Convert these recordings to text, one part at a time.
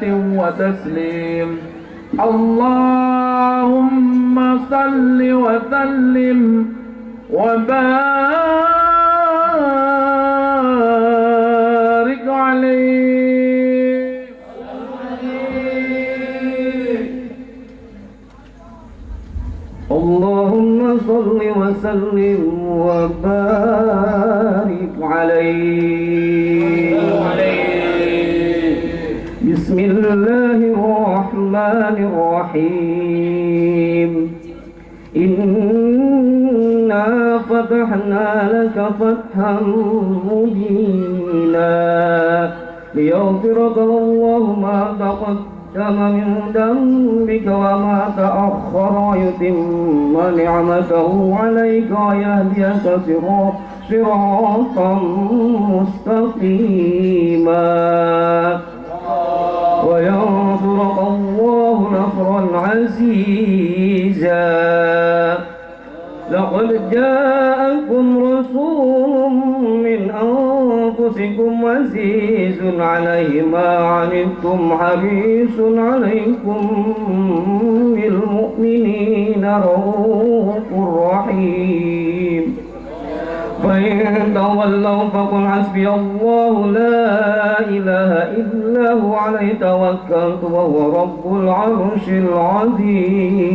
صلاة وتسليم. اللهم صل وسلم وبارك عليه. اللهم صل وسلم وبارك عليه. بسم الله الرحمن الرحيم. إنا فتحنا لك فتحا مبينا ليغفر لك الله ما تقدم من ذنبك وما تأخر ويتم نعمته عليك ويهديك صراطا مستقيما وينصرك الله نصرا عزيزا. لقد جاءكم رسول من أنفسكم عزيز عليه ما عنتم حريص عليكم بالمؤمنين رؤوف رحيم. فإن تولوا فقل حسبي الله لا إله إلا هو عليه توكلت وهو رب العرش العظيم.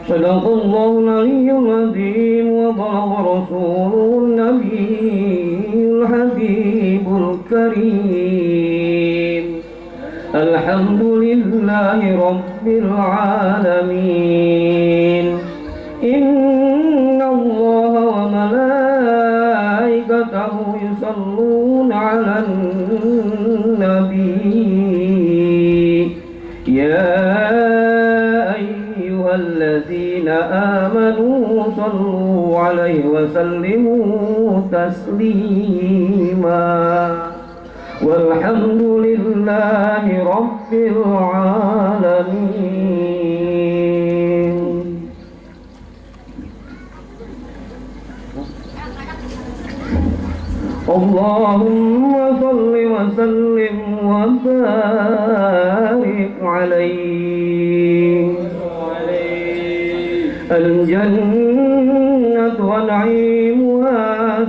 صدق الله العلي العظيم وبلغ رسوله النبي الحبيب الكريم. الحمد لله رب العالمين. إن الله وملائكته يصلون على النبي يا أيها الذين آمنوا صلوا عليه وسلموا تسليما. والحمد لله رب العالمين. اللهم صل وسلم وبارك عليه. الجنة ونعيمها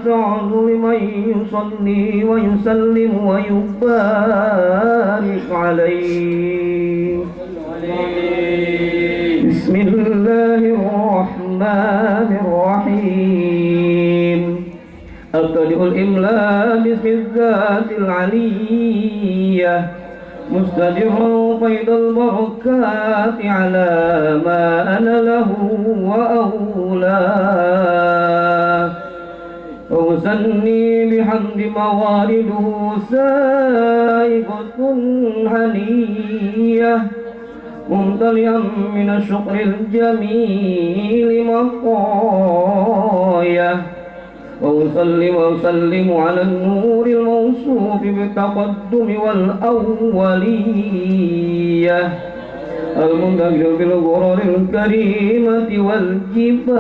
سعد لمن يصلي ويسلم ويبارك عليه. بسم الله الرحمن الرحيم. أبتدئ الإملاء باسم الذات العلية مستدرا فيض البركات على ما أنا له وأولاه. أوسني بحمد موارده سائقة هنية ممتلئا من الشكر الجميل مطايا. وأصلي وأسلم على النور الموصوف بالتقدم والأولية المنتشر بالغرر الكريمة والجبال.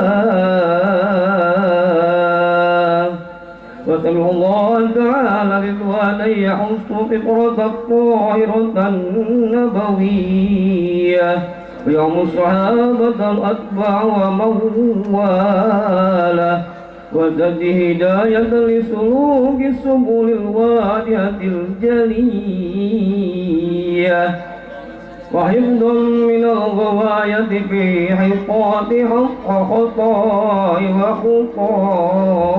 وسمع الله تعالى رضوانا يحص فطرة الطاهرة النبوية ويوم الصحابة الأتباع ومواله وزد هداية لسلوك السبل الوادية الجلية وحفظا من الغواية في حقات حق خطاء وخطاه.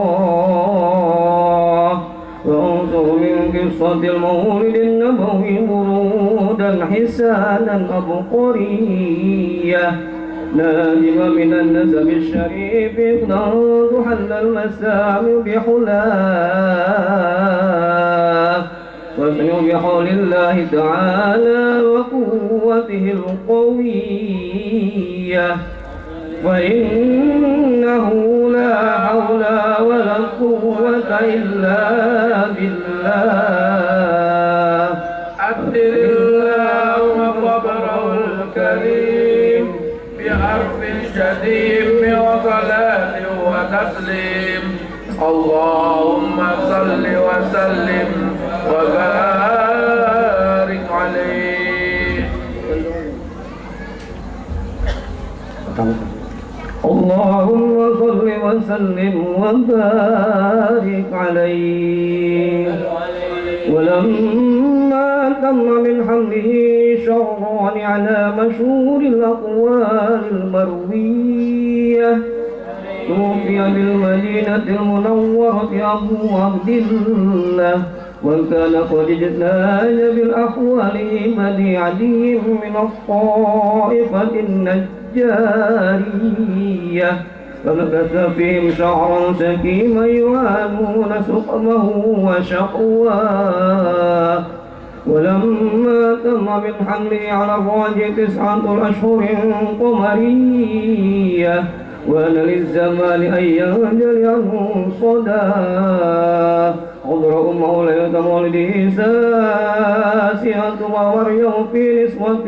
وانظر من قصة المولد النبوي ورودا حسانا أبقرية ناجم من النسب الشريف تحل المسامع بحلاه. واسمع بحول الله تعالى وقوته القوية فإنه لا حول ولا قوة إلا بالله. أبدل اللهم قبره الكريم بحرف شديد وصلاة وتسليم. اللهم صل وسلم وبارك عليه. اللهم صل وسلم وبارك عليه. ولما تم من حمله شهران على مشهور الأقوال المروية توفي بالمدينة المنورة أبو عبد الله، وكان قد اجتاز بالأحوال بني علي من الطائفة النجارية، فمكث فيهم شهرا سكيما يعانون سقمه وشقواه. ولما تم من حمله على الراجع 9 أشهر قمرية، وأن للزمان أن ينجلي عنه صداه، عذر مولاة مولده ساسية ومريم في نسوة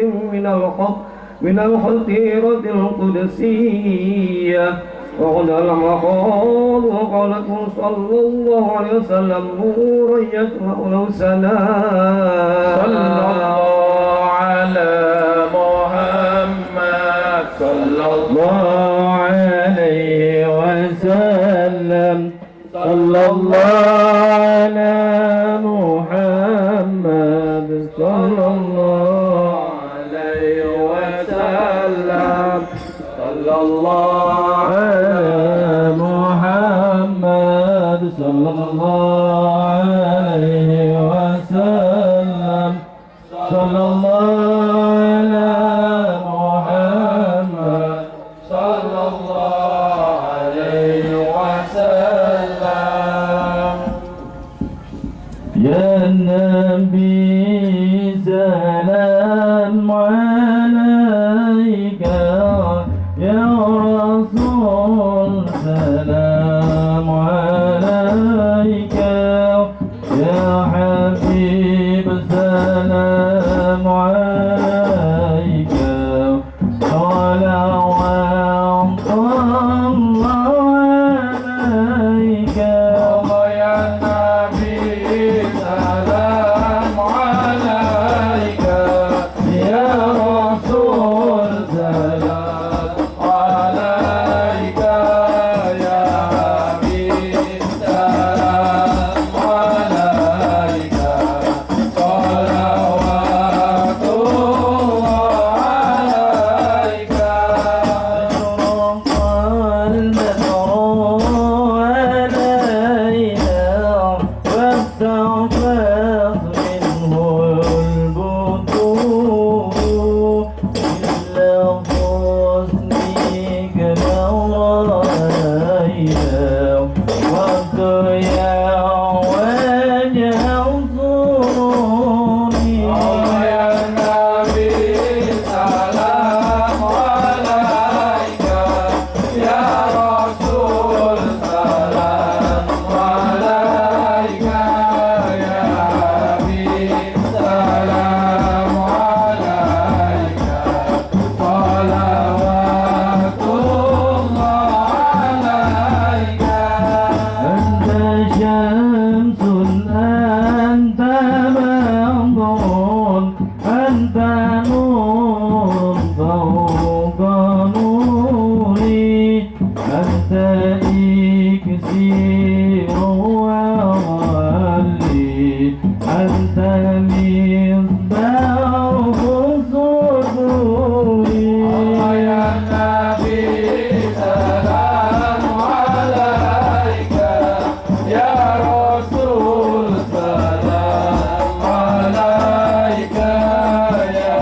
من الخطيرة القدسية، وقد المخاض وقالت صلى الله عليه وسلم نورا يسمع له سلام. صلى الله على محمد صلى الله عليه وسلم. صلى الله على محمد صلى الله عليه وسلم. صلى الله على محمد صلى الله عليه وسلم. صلى الله على محمد صلى الله عليه وسلم. يا النبي سلام عليك، يا رسول سلام عليك، يا حبيب سلام عليك، صلوات الله عليك. يا نبي سلام عليك، يا رسول سلام عليك، يا حبيب سلام عليك، صلوات الله عليك. أشرق البدر علينا واستغفر منه البطون، إلا حسنك نورينا والدنيا وجه صوني. يا نبي سلام عليك، يا رسول سلام عليك، يا حبيب سلام عليك، صلوات الله عليك. أنت شمس أنت منظور، أنت نور فوق نوري، أنت إكسير وغلي، أنت مصباح صدوري. يا نبي سلام عليك، يا رسول سلام عليك، يا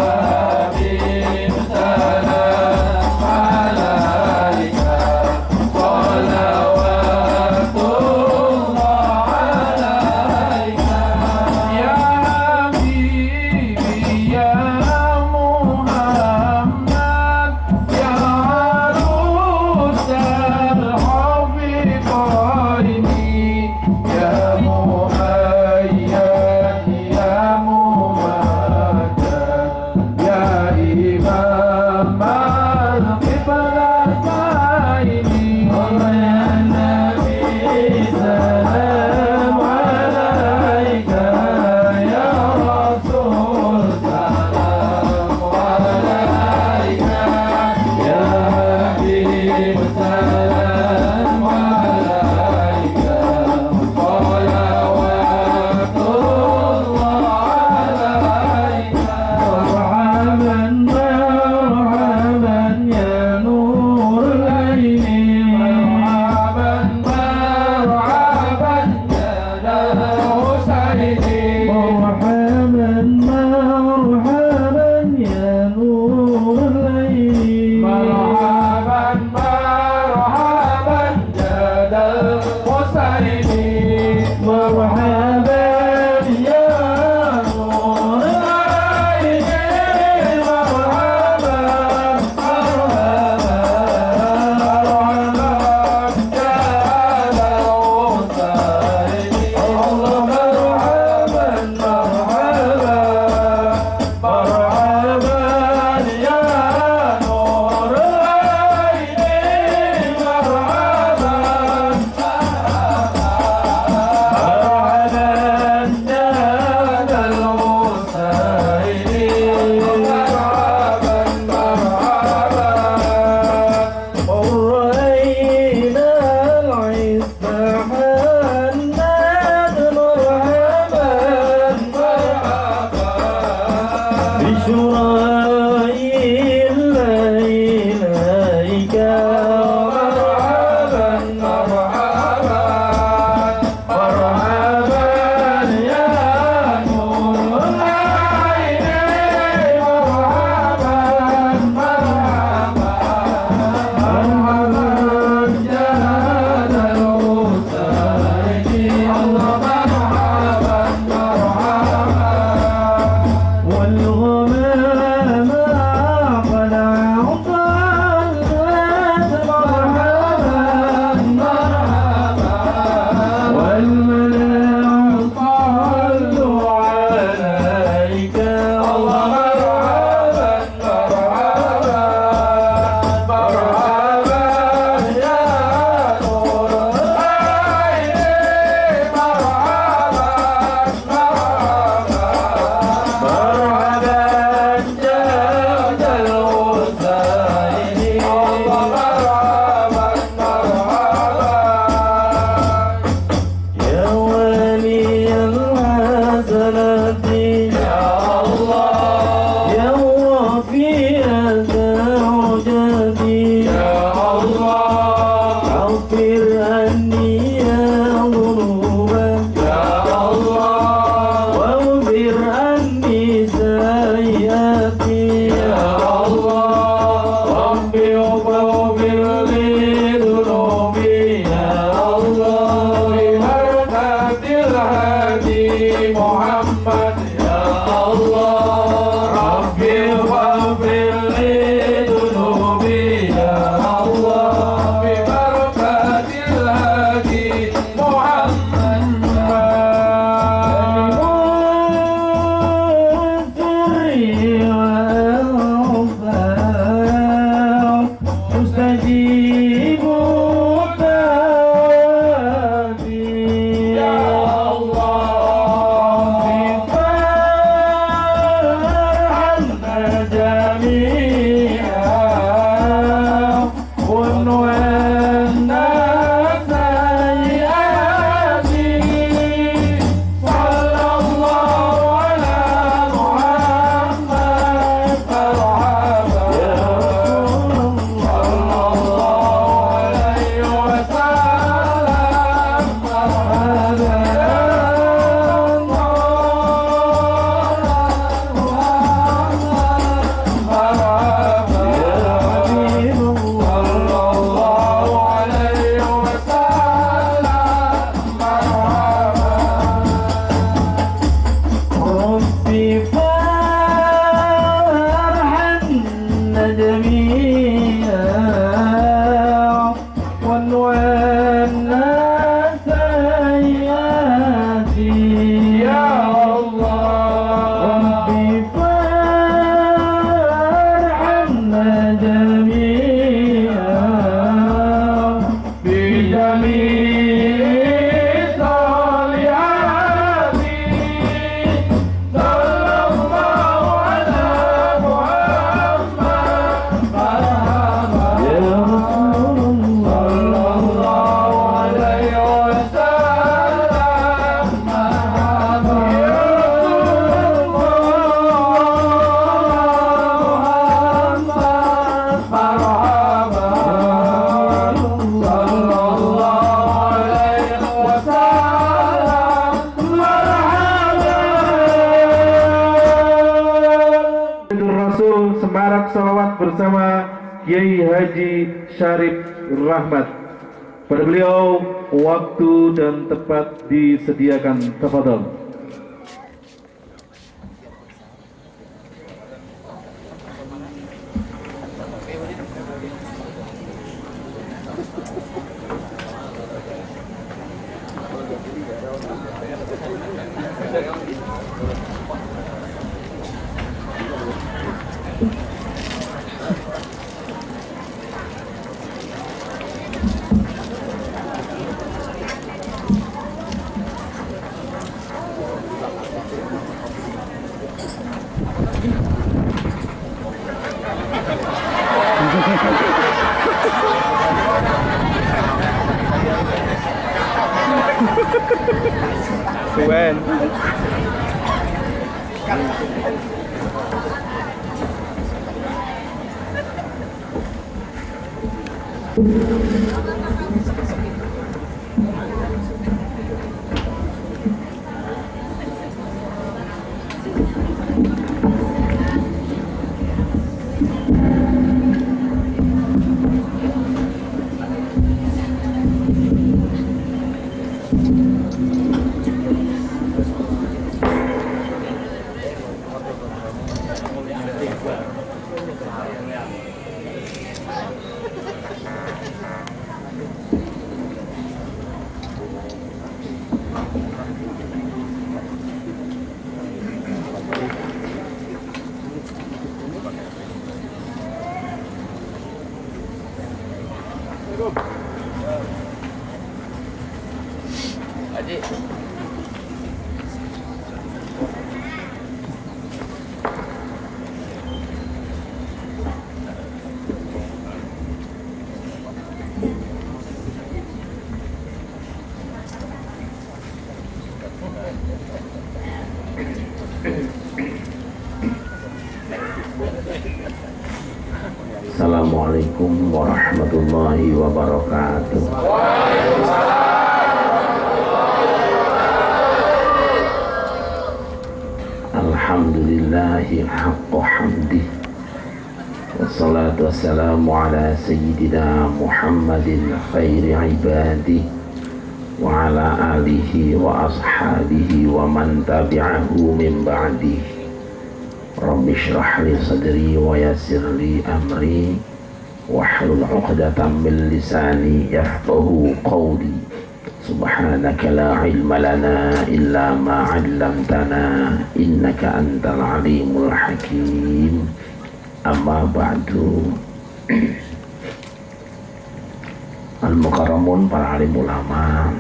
شرائي إليك مرحبا مرحبا مرحبا يا نور العين مرحبا مرحبا مرحبا جلال الحسين الله مرحبا مرحبا والغمام قلع طلت مرحبا مرحبا والملائكة صلوا عليك الله مرحبا مرحبا مرحبا يا نور العين مرحبا مرحبا مرحبا جاد الحسين الله مرحبا مرحبا يا ولي الحسنات يا الله يا وفي زوجتي يا الله اغفر عني يا ذنوبا يا الله واغفر عني سيئاتي يا الله ربي واغفر لي ذنوبي يا الله ببركة الهادي محمد يا الله ربي واغفر لي ذنوبي يا الله ببركة الهادي محمد مستجيب الدعوات يا الله فرحنا جميعا ونولنا سيئاتي صلى الله على محمد مرحبا يا رسول الله صلى الله عليه وسلم مرحبا مرحبا يا حبيب الله صلى الله عليه وسلم مرحبا ربي فرحنا جميعا ونولنا سيئاتي يا الله ربي فرحنا جميعا بجميع صالحاتي صلى الله على محمد مرحبا يا رسول الله صلى الله عليه وسلم مرحبا يا Rasul Semarak Salawat bersama Kiai Haji Syarif Rahmat. Pada beliau waktu dan tempat disediakan. Tafadhol. Suwen. Assalamualaikum warahmatullahi wabarakatuh. Alhamdulillahi haqqa hamdih, wassalatu wassalamu ala sayyidina Muhammadin khairi ibadih wa ala alihi wa ashabihi wa man tabi'ahu min ba'dih. Rabbi shrah li sadri wa yassir li amri wahlul 'uqdatam min lisani yafqahu qawli. Subhanaka la ilma lana illa ma 'allamtana innaka antal alimul hakim. Amma ba'du. Al-mukarramun, para alim ulama,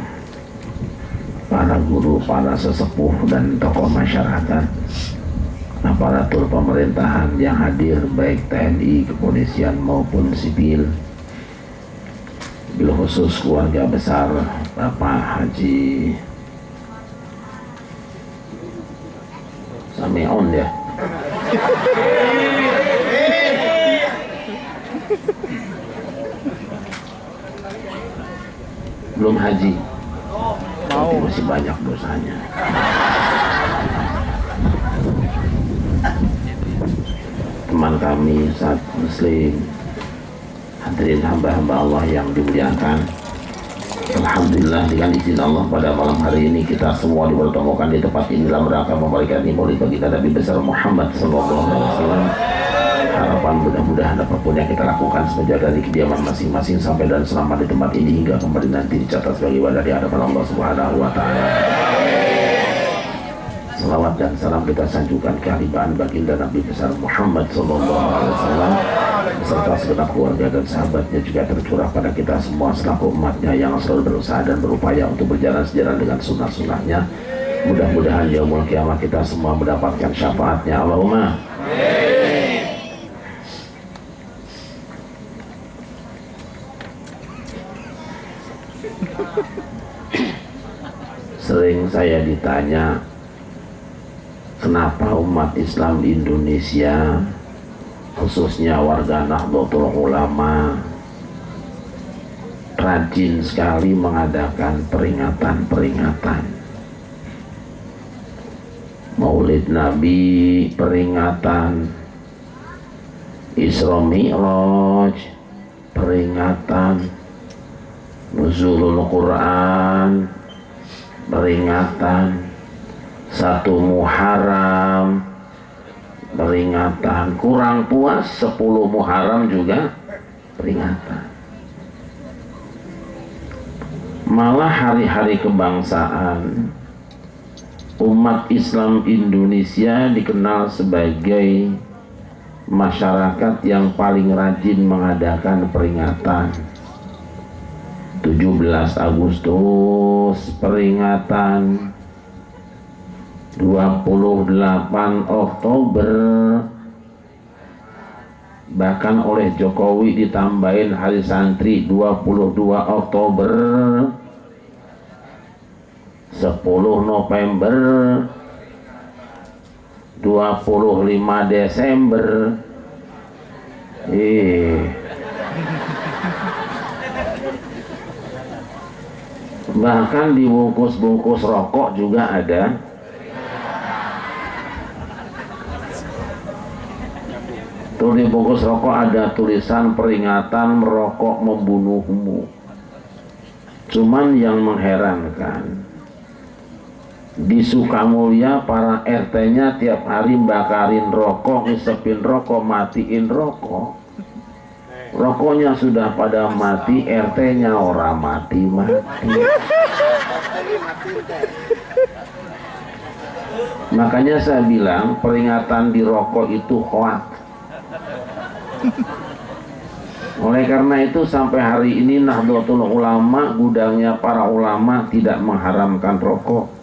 para guru, para sesepuh dan tokoh masyarakat, aparatur pemerintahan yang hadir, baik TNI, kepolisian maupun sipil, bil khusus keluarga besar Bapak Haji Samion ya. Belum haji, tapi masih banyak dosanya. Teman kami saat muslim, hadirin hamba-hamba Allah yang dimuliakan, alhamdulillah dengan izin Allah pada malam hari ini kita semua dipertemukan di tempat ini dalam rangka memperingati Maulid baginda Nabi besar Muhammad sallallahu alaihi wasallam. Harapan mudah-mudahan apapun yang kita lakukan semenjak dari kediaman masing-masing sampai dan selama di tempat ini hingga kembali nanti dicatat sebagai ibadah di hadapan Allah Subhanahu wa taala. Salawat dan salam kita sanjungkan kehadiran baginda Nabi besar Muhammad sallallahu alaihi wasallam beserta segenap keluarga dan sahabatnya juga tercurah pada kita semua selaku umatnya yang selalu berusaha dan berupaya untuk berjalan sejalan dengan sunnah-sunnahnya. Mudah-mudahan yaumul kiamah kita semua mendapatkan syafaatnya. Allahumma sering saya ditanya, kenapa umat Islam di Indonesia, khususnya warga Nahdlatul Ulama, rajin sekali mengadakan peringatan-peringatan Maulid Nabi, peringatan Isra Mi'raj, peringatan Nuzulul Quran, peringatan 1 Muharram, peringatan kurang puas 10 Muharram juga peringatan. Malah hari-hari kebangsaan umat Islam Indonesia dikenal sebagai masyarakat yang paling rajin mengadakan peringatan. 17 Agustus peringatan, 28 Oktober, bahkan oleh Jokowi ditambahin hari santri 22 Oktober, 10 November, 25 Desember. Bahkan di bungkus-bungkus rokok juga ada di bungkus rokok ada tulisan peringatan merokok membunuhmu. Cuman yang mengherankan, di Sukamulya para RT-nya tiap hari bakarin rokok, ngisepin rokok, matiin rokok. Rokoknya sudah pada mati, RT-nya orang mati-mati. Makanya saya bilang peringatan di rokok itu hoak. Oleh karena itu sampai hari ini Nahdlatul Ulama, gudangnya para ulama, tidak mengharamkan rokok.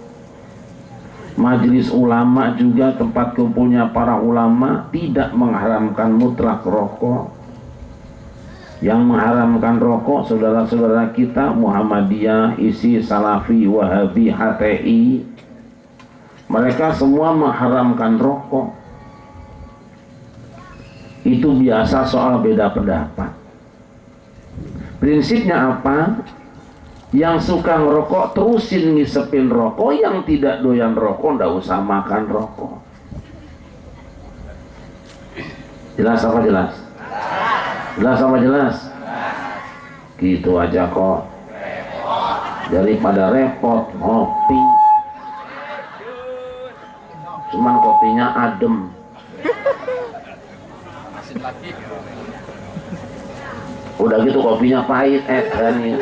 Majelis ulama juga tempat kumpulnya para ulama tidak mengharamkan mutlak rokok. Yang mengharamkan rokok saudara-saudara kita Muhammadiyah, ISI, Salafi, Wahabi, HTI. Mereka semua mengharamkan rokok. Itu biasa soal beda pendapat. Prinsipnya apa? Yang suka ngerokok terusin ngisepin rokok, yang tidak doyan rokok ndak usah makan rokok. Jelas apa jelas? Jelas apa jelas? Gitu aja kok. Daripada repot ngopi, cuman kopinya adem. Udah gitu kopinya pahit, kan ya.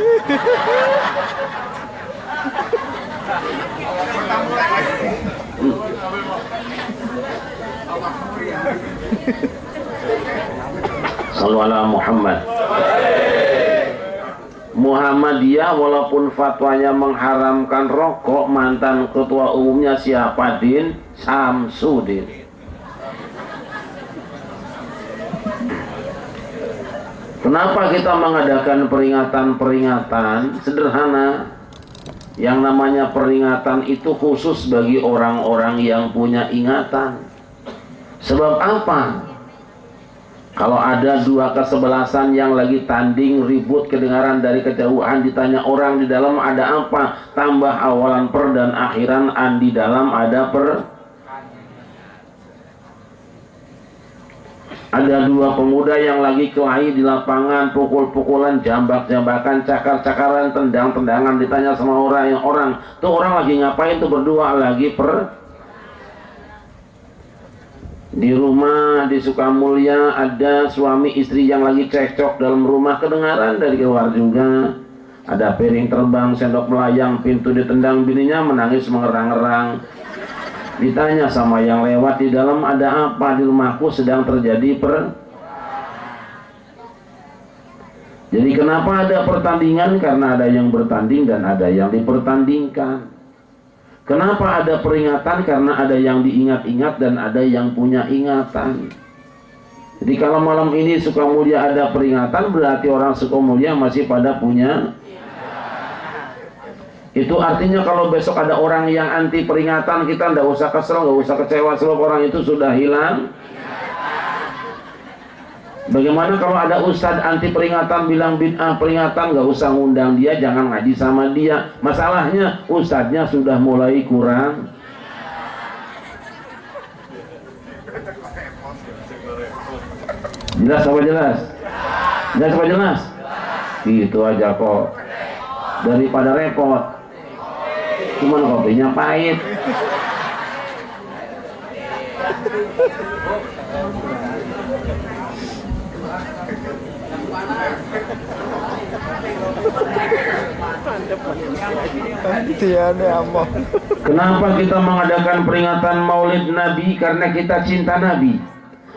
Sallu ala Muhammad. Muhammadiyah walaupun fatwanya mengharamkan rokok, mantan ketua umumnya siapa? Din Samsudin. Kenapa kita mengadakan peringatan-peringatan? Sederhana. Yang namanya peringatan itu khusus bagi orang-orang yang punya ingatan. Sebab apa? Kalau ada dua kesebelasan yang lagi tanding ribut kedengaran dari kejauhan, ditanya orang di dalam ada apa? Tambah awalan per dan akhiran an, di dalam ada per. Ada dua pemuda yang lagi kelahi di lapangan, pukul-pukulan, jambak-jambakan, cakar-cakaran, tendang-tendangan. Ditanya sama orang, tuh orang lagi ngapain? Tuh berdua lagi per. Di rumah di Sukamulya ada suami istri yang lagi cekcok dalam rumah, kedengaran dari luar juga. Ada piring terbang, sendok melayang, pintu ditendang, bininya menangis mengerang-erang. Ditanya sama yang lewat, di dalam ada apa? Di rumahku sedang terjadi Jadi kenapa ada pertandingan? Karena ada yang bertanding dan ada yang dipertandingkan. Kenapa ada peringatan? Karena ada yang diingat-ingat dan ada yang punya ingatan. Jadi kalau malam ini Sukamulya ada peringatan, berarti orang Sukamulya masih pada punya. Itu artinya kalau besok ada orang yang anti peringatan, kita nggak usah kesel, nggak usah kecewa, sebab orang itu sudah hilang. Bagaimana kalau ada ustadz anti peringatan bilang bid'ah peringatan, nggak usah ngundang dia, jangan ngaji sama dia. Masalahnya ustadznya sudah mulai kurang. Jelas apa jelas? Jelas apa jelas? Gitu aja kok. Daripada repot. Cuman kopinya pahit. Kenapa kita mengadakan peringatan Maulid Nabi? Karena kita cinta Nabi.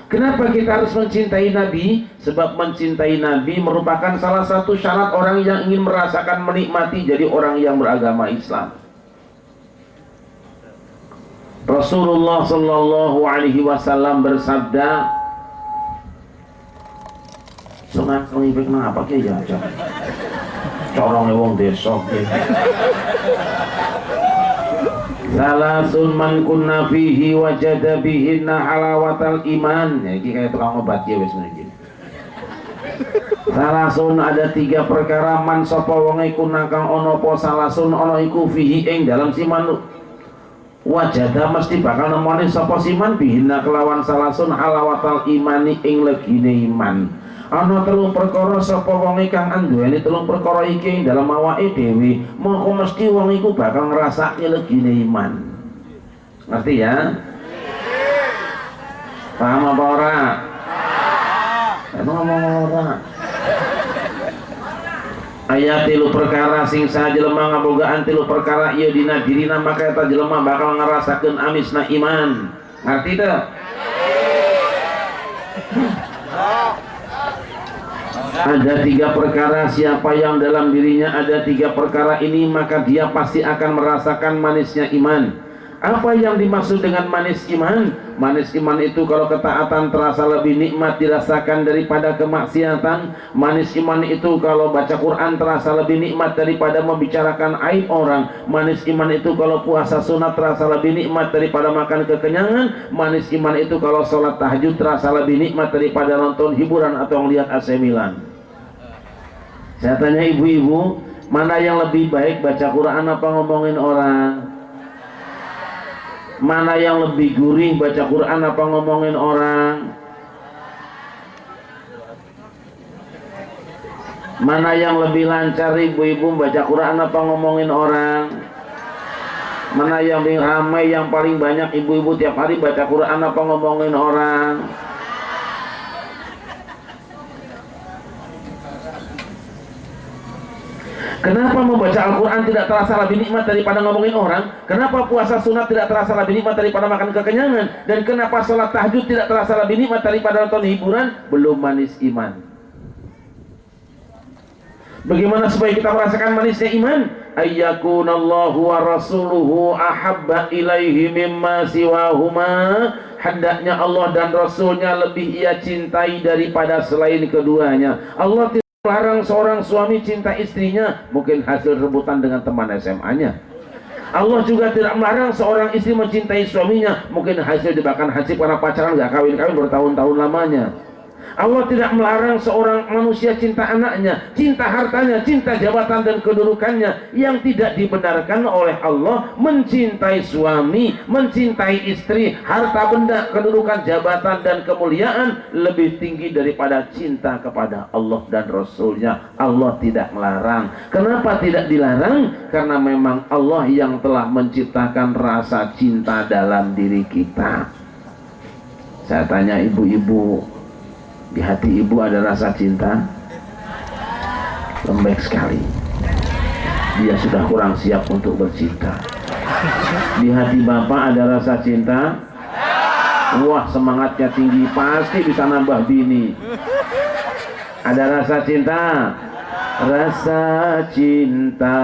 Kenapa kita harus mencintai Nabi? Sebab mencintai Nabi merupakan salah satu syarat orang yang ingin merasakan menikmati jadi orang yang beragama Islam. Rasulullah Sallallahu Alaihi Wasallam bersabda, "Sungai kelibik apa kia ya? Corong wong desok deh. Salasun man kunna fihi wajada bihinna halawatal iman." Ya, ini kayak tukang obat ya wes begini. Salasun ada 3 perkara man sapa wong iku nakang ana apa salasun ana iku fihi ing dalam siman wajada mesti bakal nemoni sapa siman bihina kelawan salasun halawatal imani ing legine iman. Ana 3 perkara sapa wong kang anduweni 3 perkara iki ing dalam awake dhewe mongko mesti wong iku bakal ngrasake legine iman. Ngerti ya? Paham apa ora? Emang ngomong ora? Ayat 3 perkara sing saha jelema ngabogaan 3 perkara ieu dina dirina maka eta jelema bakal ngarasakeun amisna iman. Ngerti teu? Ada 3 perkara, siapa yang dalam dirinya ada 3 perkara ini maka dia pasti akan merasakan manisnya iman. Apa yang dimaksud dengan manis iman? Manis iman itu kalau ketaatan terasa lebih nikmat dirasakan daripada kemaksiatan. Manis iman itu kalau baca Quran terasa lebih nikmat daripada membicarakan aib orang. Manis iman itu kalau puasa sunat terasa lebih nikmat daripada makan kekenyangan. Manis iman itu kalau sholat tahajud terasa lebih nikmat daripada nonton hiburan atau melihat AC Milan. Saya tanya ibu-ibu, mana yang lebih baik baca Quran apa ngomongin orang? Mana yang lebih gurih baca Quran apa ngomongin orang? Mana yang lebih lancar ibu-ibu baca Quran apa ngomongin orang? Mana yang lebih ramai, yang paling banyak ibu-ibu tiap hari baca Quran apa ngomongin orang? Kenapa membaca Al-Quran tidak terasa lebih nikmat daripada ngomongin orang? Kenapa puasa sunat tidak terasa lebih nikmat daripada makan kekenyangan? Dan kenapa sholat tahajud tidak terasa lebih nikmat daripada nonton hiburan? Belum manis iman. Bagaimana supaya kita merasakan manisnya iman? Ayyakunallahu wa rasuluhu ahabba ilaihi mimma siwahuma. Hendaknya Allah dan Rasulnya lebih ia cintai daripada selain keduanya. Allah tidak melarang seorang suami cinta istrinya, mungkin hasil rebutan dengan teman SMA-nya. Allah juga tidak melarang seorang istri mencintai suaminya, mungkin hasil jebakan hansip karena pacaran gak kawin-kawin bertahun-tahun lamanya. Allah tidak melarang seorang manusia cinta anaknya, cinta hartanya, cinta jabatan dan kedudukannya. Yang tidak dibenarkan oleh Allah mencintai suami, mencintai istri, harta benda, kedudukan, jabatan dan kemuliaan lebih tinggi daripada cinta kepada Allah dan Rasulnya. Allah tidak melarang. Kenapa tidak dilarang? Karena memang Allah yang telah menciptakan rasa cinta dalam diri kita. Saya tanya ibu-ibu, di hati ibu ada rasa cinta? Lembek sekali. Dia sudah kurang siap untuk bercinta. Di hati bapak ada rasa cinta? Wah, semangatnya tinggi, pasti bisa nambah bini. Ada rasa cinta? Rasa cinta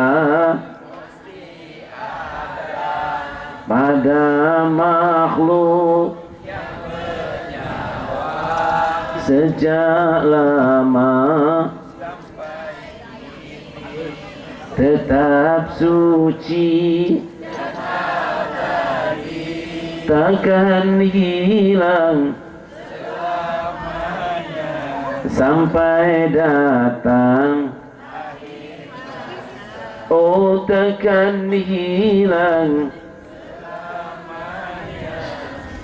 pada makhluk sejak lama tetap suci, takkan hilang sampai datang. Oh, takkan hilang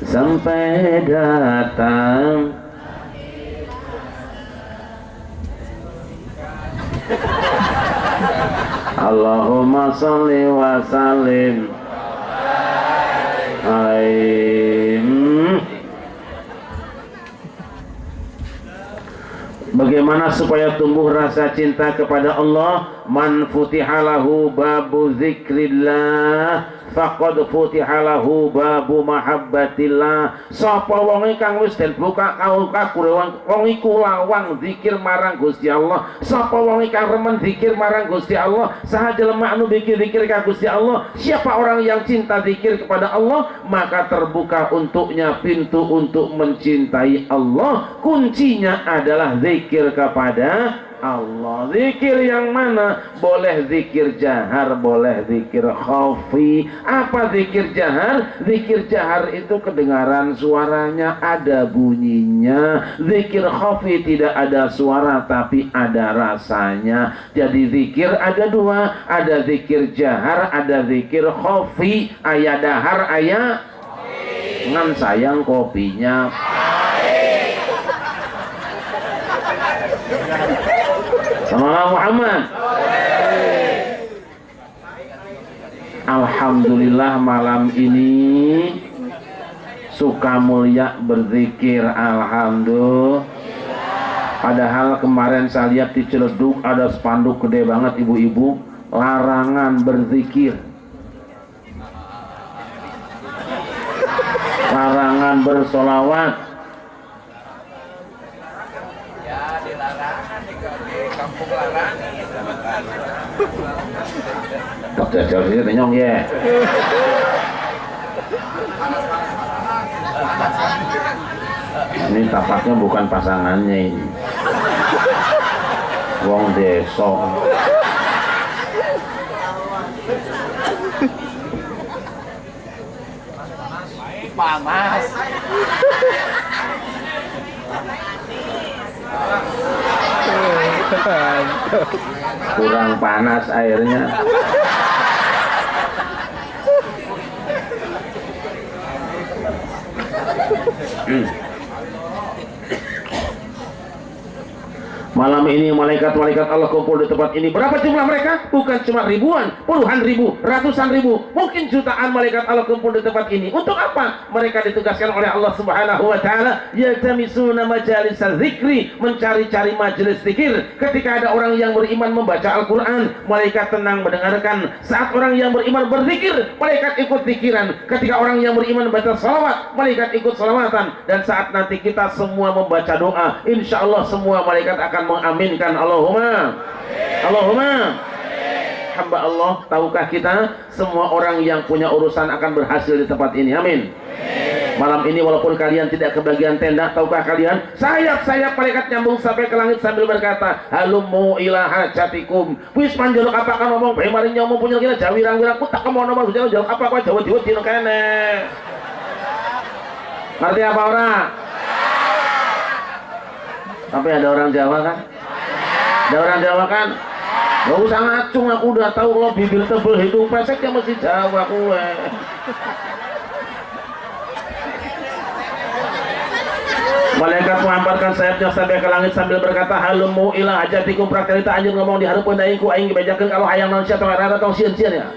sampai datang. Allahumma sholli wa sallim alaihi. Bagaimana supaya tumbuh rasa cinta kepada Allah? Man futihalahu babu zikrillah faqad futihalahu babu mahabbatillah. Sapa wong kang wis den buka kakurewan wong iku lawang zikir marang Gusti Allah. Sapa wong kang remen zikir marang Gusti Allah, saha jelema anu zikir ka Gusti Allah. Siapa orang yang cinta zikir kepada Allah, maka terbuka untuknya pintu untuk mencintai Allah. Kuncinya adalah zikir kepada Allah. Zikir yang mana? Boleh zikir jahar, boleh zikir khafi. Apa zikir jahar? Zikir jahar itu kedengaran suaranya, ada bunyinya. Zikir khafi tidak ada suara tapi ada rasanya. Jadi zikir ada dua, ada zikir jahar, ada zikir khafi. Ayah dahar, ayah ngan sayang kopinya. Sallallahu Muhammad. Alhamdulillah malam ini suka mulia berzikir. Alhamdulillah. Padahal kemarin saya lihat di Ciledug ada spanduk gede banget, ibu-ibu, larangan berzikir, larangan bersolawat. Dokter jauh tenyong ya. Ini tapaknya bukan pasangannya ini. Wong deso. Panas. Kurang panas airnya. Malam ini malaikat-malaikat Allah kumpul di tempat ini. Berapa jumlah mereka? Bukan cuma ribuan, puluhan ribu, ratusan ribu, mungkin jutaan malaikat Allah kumpul di tempat ini. Untuk apa? Mereka ditugaskan oleh Allah Subhanahu wa taala yaltamisuna majalisal zikri, mencari-cari majelis zikir. Ketika ada orang yang beriman membaca Al-Qur'an, malaikat tenang mendengarkan. Saat orang yang beriman berzikir, malaikat ikut zikiran. Ketika orang yang beriman membaca salawat, malaikat ikut salawatan. Dan saat nanti kita semua membaca doa, insya Allah semua malaikat akan mengaminkan. Allahumma Allahumma. Hamba Allah, tahukah kita semua orang yang punya urusan akan berhasil di tempat ini? Amin. Malam ini walaupun kalian tidak kebagian tenda, tahukah kalian sayap-sayap malaikat nyambung sampai ke langit sambil berkata, halumu ila hajatikum. Wis panjaluk apa kan ngomong bemari nyomong punya kira jawirang-wirang ku tak kemana mau jawab apa kok jawab-jawab dino kene. Ngerti apa orang? Tapi ada orang Jawa kan? Ada orang Jawa kan? Gak usah ngacung, aku udah tahu lo bibir tebel hidung pesek yang masih Jawa kue. Malaikat menghamparkan sayapnya sampai ke langit sambil berkata, halumu ila hajatikum. Prakarita anjir ngomong di hareupeun daingku aing dibejakeun kalau hayang manusia atau rara atau sieun-sieun ya.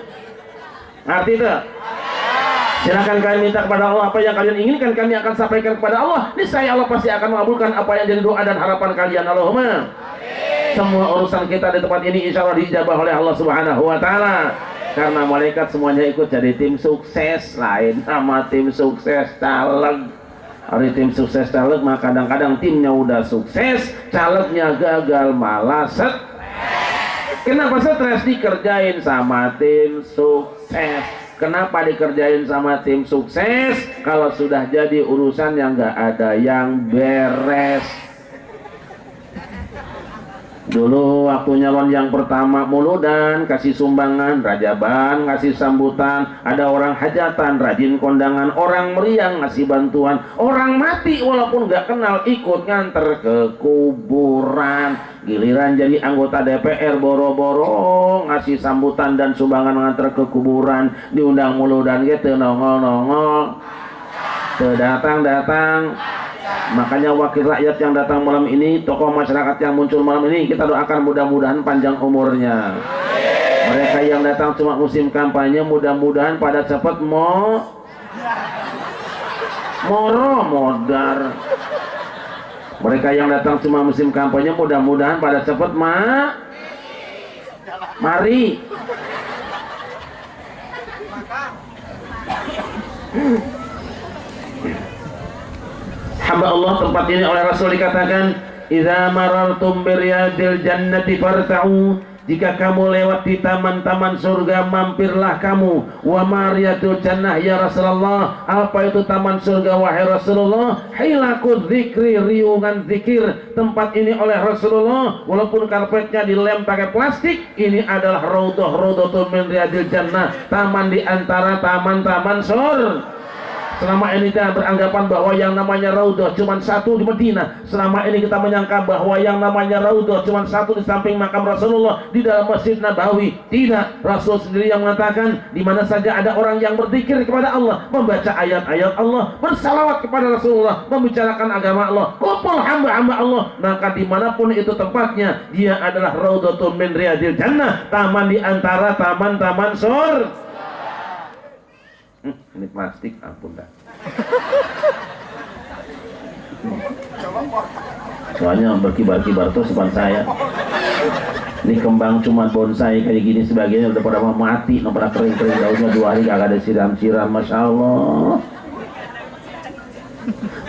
Ngerti itu? Silakan kalian minta kepada Allah apa yang kalian inginkan, kami akan sampaikan kepada Allah. Niscaya Allah pasti akan mengabulkan apa yang jadi doa dan harapan kalian. Allahumma. Semua urusan kita di tempat ini insya Allah dijabah oleh Allah Subhanahu wa taala. Karena malaikat semuanya ikut jadi tim sukses, lain sama tim sukses caleg. Hari tim sukses caleg mah kadang-kadang timnya udah sukses, calegnya gagal malah stres. Kenapa stres? Dikerjain sama tim sukses. Kenapa dikerjain sama tim sukses? Kalau sudah jadi urusan yang nggak ada yang beres. Dulu waktu nyalon yang pertama muludan kasih sumbangan, rajaban ngasih sambutan, ada orang hajatan rajin kondangan, orang meriang ngasih bantuan, orang mati walaupun nggak kenal ikut nganter ke kuburan. Giliran jadi anggota DPR boro-boro ngasih sambutan dan sumbangan nganter ke kuburan, diundang muludan gitu nongol-nongol, datang-datang. Makanya wakil rakyat yang datang malam ini, tokoh masyarakat yang muncul malam ini, kita doakan mudah-mudahan panjang umurnya. Mereka yang datang cuma musim kampanye, mudah-mudahan pada cepat modar. Mereka yang datang cuma musim kampanye, mudah-mudahan pada cepat mari. Hamba Allah, tempat ini oleh Rasul dikatakan, idza marartum biryadil jannati farta'u. Jika kamu lewat di taman-taman surga, mampirlah kamu. Wa mariyatul jannah ya Rasulullah. Apa itu taman surga wahai Rasulullah? Hilakul zikri, riungan zikir. Tempat ini oleh Rasulullah, walaupun karpetnya dilem pakai plastik, ini adalah raudhah min riyadil jannah, taman di antara taman-taman surga. Selama ini kita beranggapan bahwa yang namanya raudhah cuma satu di Madinah. Selama ini kita menyangka bahwa yang namanya raudhah cuma satu di samping makam Rasulullah di dalam Masjid Nabawi. Tidak, Rasul sendiri yang mengatakan di mana saja ada orang yang berzikir kepada Allah, membaca ayat-ayat Allah, bersalawat kepada Rasulullah, membicarakan agama Allah, kumpul hamba-hamba Allah, maka dimanapun itu tempatnya, dia adalah raudhatun min riyadil jannah, taman di antara taman-taman surga. Ini plastik, ampun dah. Soalnya berkibar-kibar tuh depan saya. Ini kembang cuma bonsai kayak gini sebagainya udah pada mau mati, udah pada kering-kering daunnya 2 hari kagak ada siram-siram, masya Allah.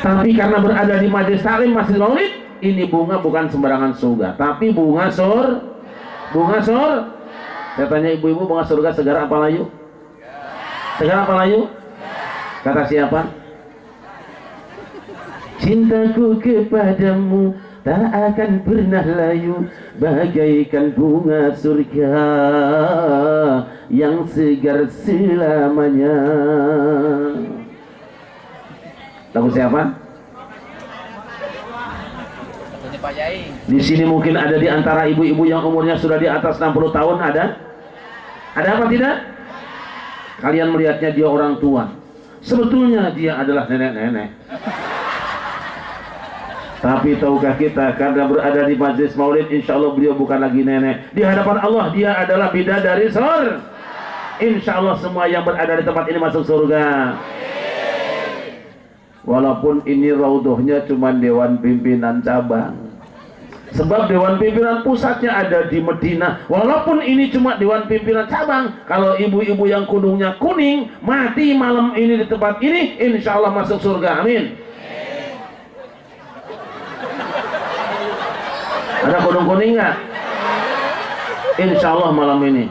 Tapi karena berada di majelis taklim Masjid Maulid, ini bunga bukan sembarangan surga, tapi bunga sur. Saya tanya ibu-ibu, bunga surga segar apa layu? Sekarang apa layu? Kata siapa? Cintaku kepadamu tak akan pernah layu, bagaikan bunga surga yang segar selamanya. Lagu siapa? Di sini mungkin ada di antara ibu-ibu yang umurnya sudah di atas 60 tahun, ada? Ada apa tidak? Kalian melihatnya dia orang tua, sebetulnya dia adalah nenek-nenek. Tapi tahukah kita, karena berada di majelis maulid, insya Allah beliau bukan lagi nenek. Di hadapan Allah dia adalah bidadari surga. Insya Allah semua yang berada di tempat ini masuk surga. Walaupun ini raudhahnya cuma dewan pimpinan cabang, sebab dewan pimpinan pusatnya ada di Madinah. Walaupun ini cuma dewan pimpinan cabang, kalau ibu-ibu yang kudungnya kuning mati malam ini di tempat ini, insya Allah masuk surga, amin. Ada kudung kuning nggak? Insya Allah malam ini.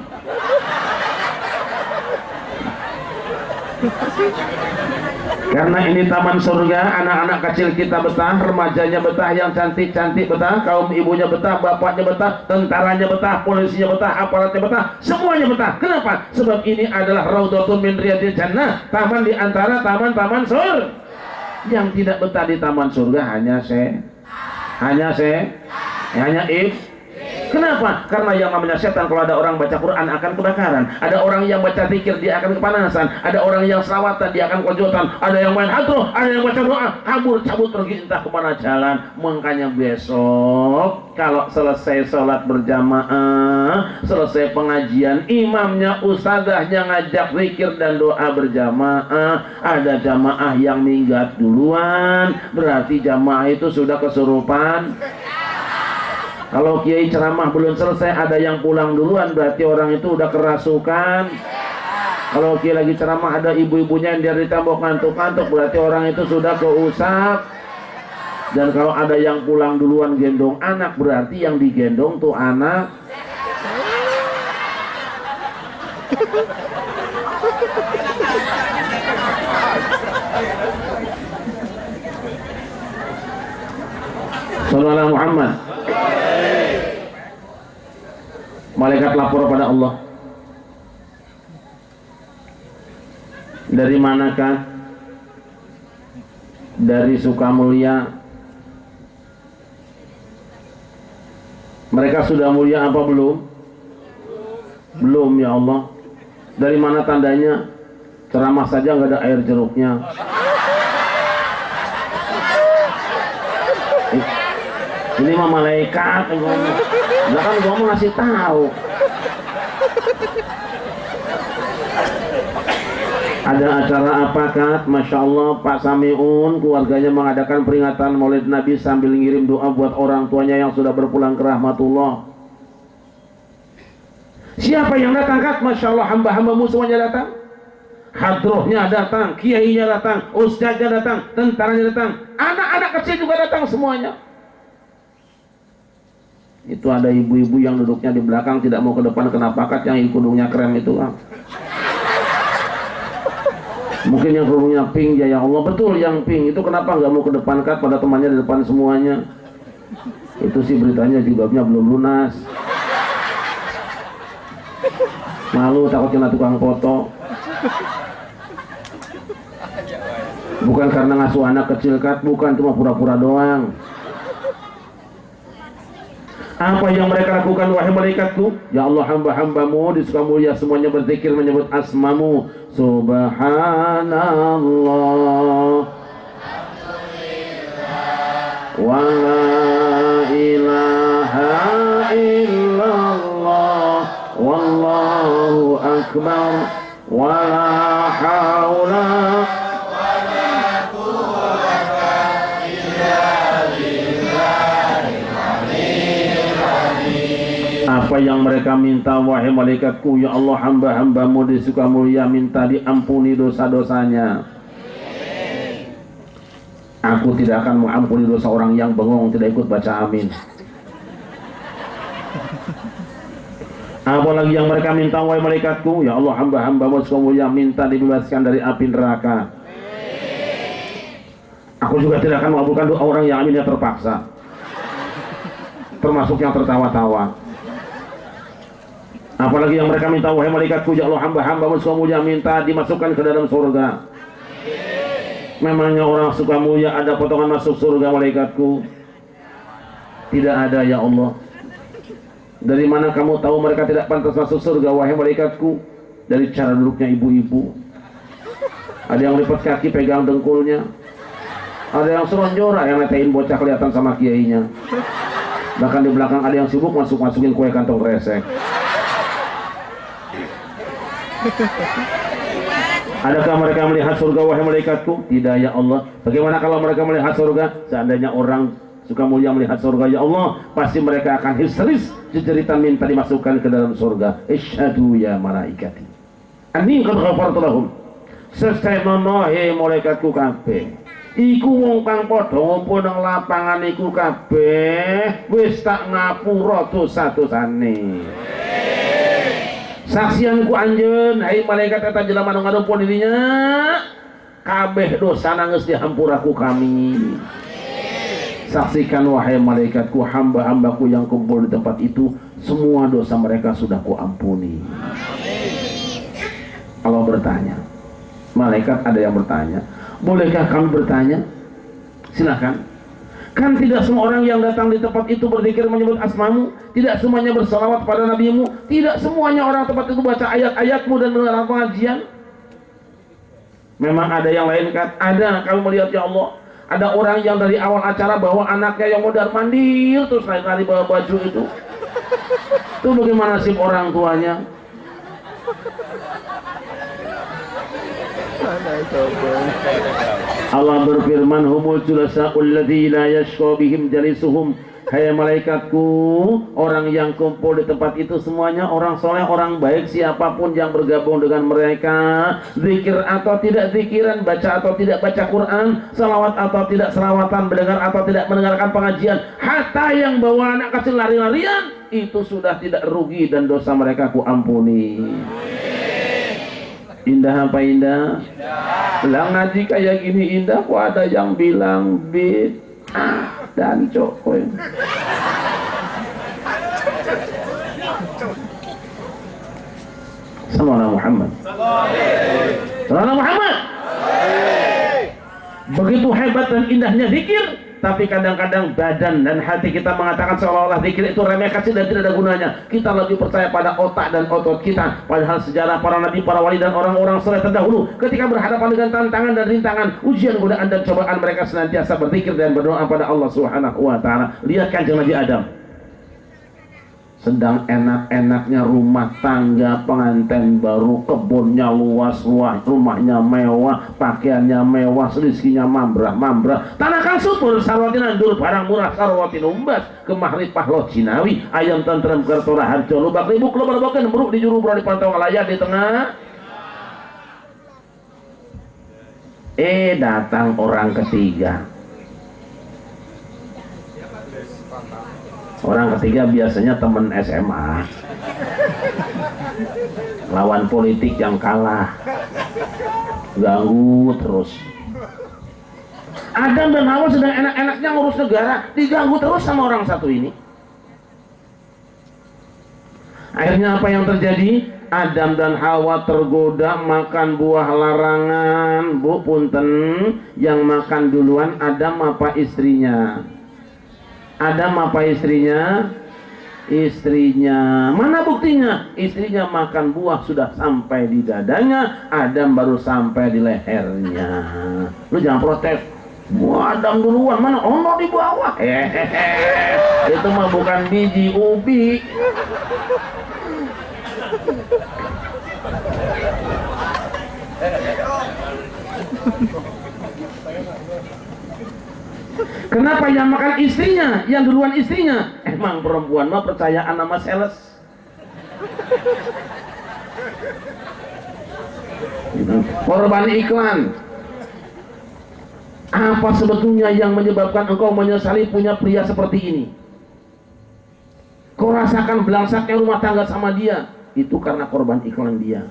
Karena ini taman surga, anak-anak kecil kita betah, remajanya betah, yang cantik-cantik betah, kaum ibunya betah, bapaknya betah, tentaranya betah, polisinya betah, aparatnya betah, semuanya betah. Kenapa? Sebab ini adalah raudhatun min riyadil jannah, taman di antara taman-taman surga. Yang tidak betah di taman surga hanya Kenapa? Karena yang namanya setan, kalau ada orang baca Quran akan kebakaran, ada orang yang baca zikir dia akan kepanasan, ada orang yang selawatan dia akan kojotan, ada yang main hadroh, ada yang baca doa, kabur cabut pergi entah kemana jalan. Makanya besok kalau selesai sholat berjamaah, selesai pengajian, imamnya ustazahnya ngajak zikir dan doa berjamaah, ada jamaah yang minggat duluan, berarti jamaah itu sudah kesurupan. Kalau kiai ceramah belum selesai, ada yang pulang duluan, berarti orang itu udah kerasukan. Kalau kiai lagi ceramah ada ibu-ibunya yang dari tembok ngantuk-ngantuk, berarti orang itu sudah keusap. Dan kalau ada yang pulang duluan gendong anak, berarti yang digendong tuh anak. Sallallahu Muhammad. Malaikat lapor pada Allah, dari manakah? Dari Sukamulya. Mereka sudah mulia apa belum? Belum ya Allah. Dari mana tandanya? Ceramah saja nggak ada air jeruknya. Ini mah malaikat yang ngomong. Lah kan gua mau ngasih tahu. Ada acara apakah? Masya Allah, Pak Samiun keluarganya mengadakan peringatan Maulid Nabi sambil ngirim doa buat orang tuanya yang sudah berpulang ke rahmatullah. Siapa yang datang Kak? Masya Allah, hamba-hambamu semuanya datang. Hadrohnya datang, kiainya datang, ustaznya datang, tentaranya datang, anak-anak kecil juga datang semuanya. Itu ada ibu-ibu yang duduknya di belakang tidak mau ke depan, kenapa kat yang kerudungnya krem itu Kang? Mungkin yang kerudungnya pink ya Allah, betul yang pink itu kenapa nggak mau ke depan kat pada temannya di depan semuanya? Itu sih beritanya jilbabnya belum lunas. Malu takut kena tukang foto. Bukan karena ngasuh anak kecil kat, bukan, cuma pura-pura doang. Apa yang mereka lakukan wahai malaikatku? Ya Allah, hamba-hambamu di Sukamulya semuanya berzikir menyebut asmamu. Subhanallah wa la ilaha illallah wallahu akbar wa la haula. Apa yang mereka minta wahai malaikatku, ya Allah, hamba-hambamu di Sukamulya minta diampuni dosa-dosanya. Aku tidak akan mengampuni dosa orang yang bengong tidak ikut baca amin. Apalagi yang mereka minta wahai malaikatku, ya Allah, hamba-hambamu di Sukamulya minta dibebaskan dari api neraka. Aku juga tidak akan mengabulkan doa orang yang aminnya terpaksa, termasuk yang tertawa-tawa. Apalagi yang mereka minta wahai malaikatku, ya Allah, hamba-hambamu Sukamulya minta dimasukkan ke dalam surga. Memangnya orang Sukamulya ada potongan masuk surga malaikatku? Tidak ada ya Allah. Dari mana kamu tahu mereka tidak pantas masuk surga wahai malaikatku? Dari cara duduknya ibu-ibu. Ada yang lipat kaki pegang dengkulnya, ada yang seronjora yang netein bocah kelihatan sama kiainya. Bahkan di belakang ada yang sibuk masukin kue kantong kresek. Adakah mereka melihat surga wahai malaikatku? Tidak ya Allah. Bagaimana kalau mereka melihat surga? Seandainya orang Sukamulya melihat surga ya Allah, pasti mereka akan histeris jejeritan minta dimasukkan ke dalam surga. Isyhadu ya malaikati anni qad ghafartu lahum. Sesenono he malaikatku kabeh iku wong kang padha ngumpul nang lapangan iku kabeh wis tak ngapura dosa-dosane. Saksianku anjeun hai malaikat eta jelema nu ngadumpun dirinya kabeh dosa nangis dihampuraku kami. Saksikan wahai malaikatku, hamba-hambaku yang kumpul di tempat itu semua dosa mereka sudah kuampuni. Allah bertanya, malaikat ada yang bertanya, bolehkah kami bertanya? Silakan. Kan tidak semua orang yang datang di tempat itu berzikir menyebut asmamu, tidak semuanya bersalawat pada nabimu, tidak semuanya orang tempat itu baca ayat-ayatmu dan mendengar pengajian. Memang ada yang lain kan? Ada, kami melihat ya Allah, ada orang yang dari awal acara bawa anaknya yang mondar mandir terus lari bawa baju itu. Itu bagaimana nasib orang tuanya? Allah berfirman, humul julasa'ul ladzi la yashqa bihim jalisuhum. Hai malaikatku, orang yang kumpul di tempat itu semuanya orang soleh, orang baik. Siapapun yang bergabung dengan mereka, zikir atau tidak zikiran, baca atau tidak baca Quran, salawat atau tidak salawatan, mendengar atau tidak mendengarkan pengajian, hatta yang bawa anak kecil lari-larian, itu sudah tidak rugi dan dosa mereka ku ampuni. Indah apa indah? Lah ngaji kayak gini indah, kok ada yang bilang dan cokoi. Sallallahu Muhammad. Sallallahu Muhammad. Begitu hebat dan indahnya zikir, tapi kadang-kadang badan dan hati kita mengatakan seolah-olah zikir itu remeh kecil dan tidak ada gunanya. Kita lebih percaya pada otak dan otot kita. Padahal sejarah para nabi, para wali dan orang-orang saleh terdahulu ketika berhadapan dengan tantangan dan rintangan, ujian, godaan dan cobaan, mereka senantiasa berzikir dan berdoa pada Allah Subhanahu wa taala. Lihat Kanjeng Nabi Adam, sedang enak-enaknya rumah tangga, pengantin baru, kebunnya luas-luas, rumahnya mewah, pakaiannya mewah, rezekinya mambrah-mambrah, tanah kang subur, sarwati nandur, barang murah, sarwati numbas, kemahripah lo Cinawi, ayam tentrem kertora harjo, lubak ribuk, lubak-lubakan, meruk di juru berani pantau layar di tengah. Datang orang ketiga. Orang ketiga biasanya teman SMA, lawan politik yang kalah, ganggu terus. Adam dan Hawa sedang enak-enaknya ngurus negara, diganggu terus sama orang satu ini. Akhirnya apa yang terjadi? Adam dan Hawa tergoda makan buah larangan. Bu punten, yang makan duluan Adam apa istrinya? Adam apa istrinya? Istrinya. Mana buktinya? Istrinya makan buah sudah sampai di dadanya, Adam baru sampai di lehernya. Lu jangan protes. Wah, Adam duluan, mana ono di bawah. Itu mah bukan biji ubi. Kenapa yang makan istrinya, yang duluan istrinya? Emang perempuan mah percayaan sama sales. Korban iklan. Apa sebetulnya yang menyebabkan engkau menyesali punya pria seperti ini? Kau rasakan belangsaknya rumah tangga sama dia, itu karena korban iklan dia.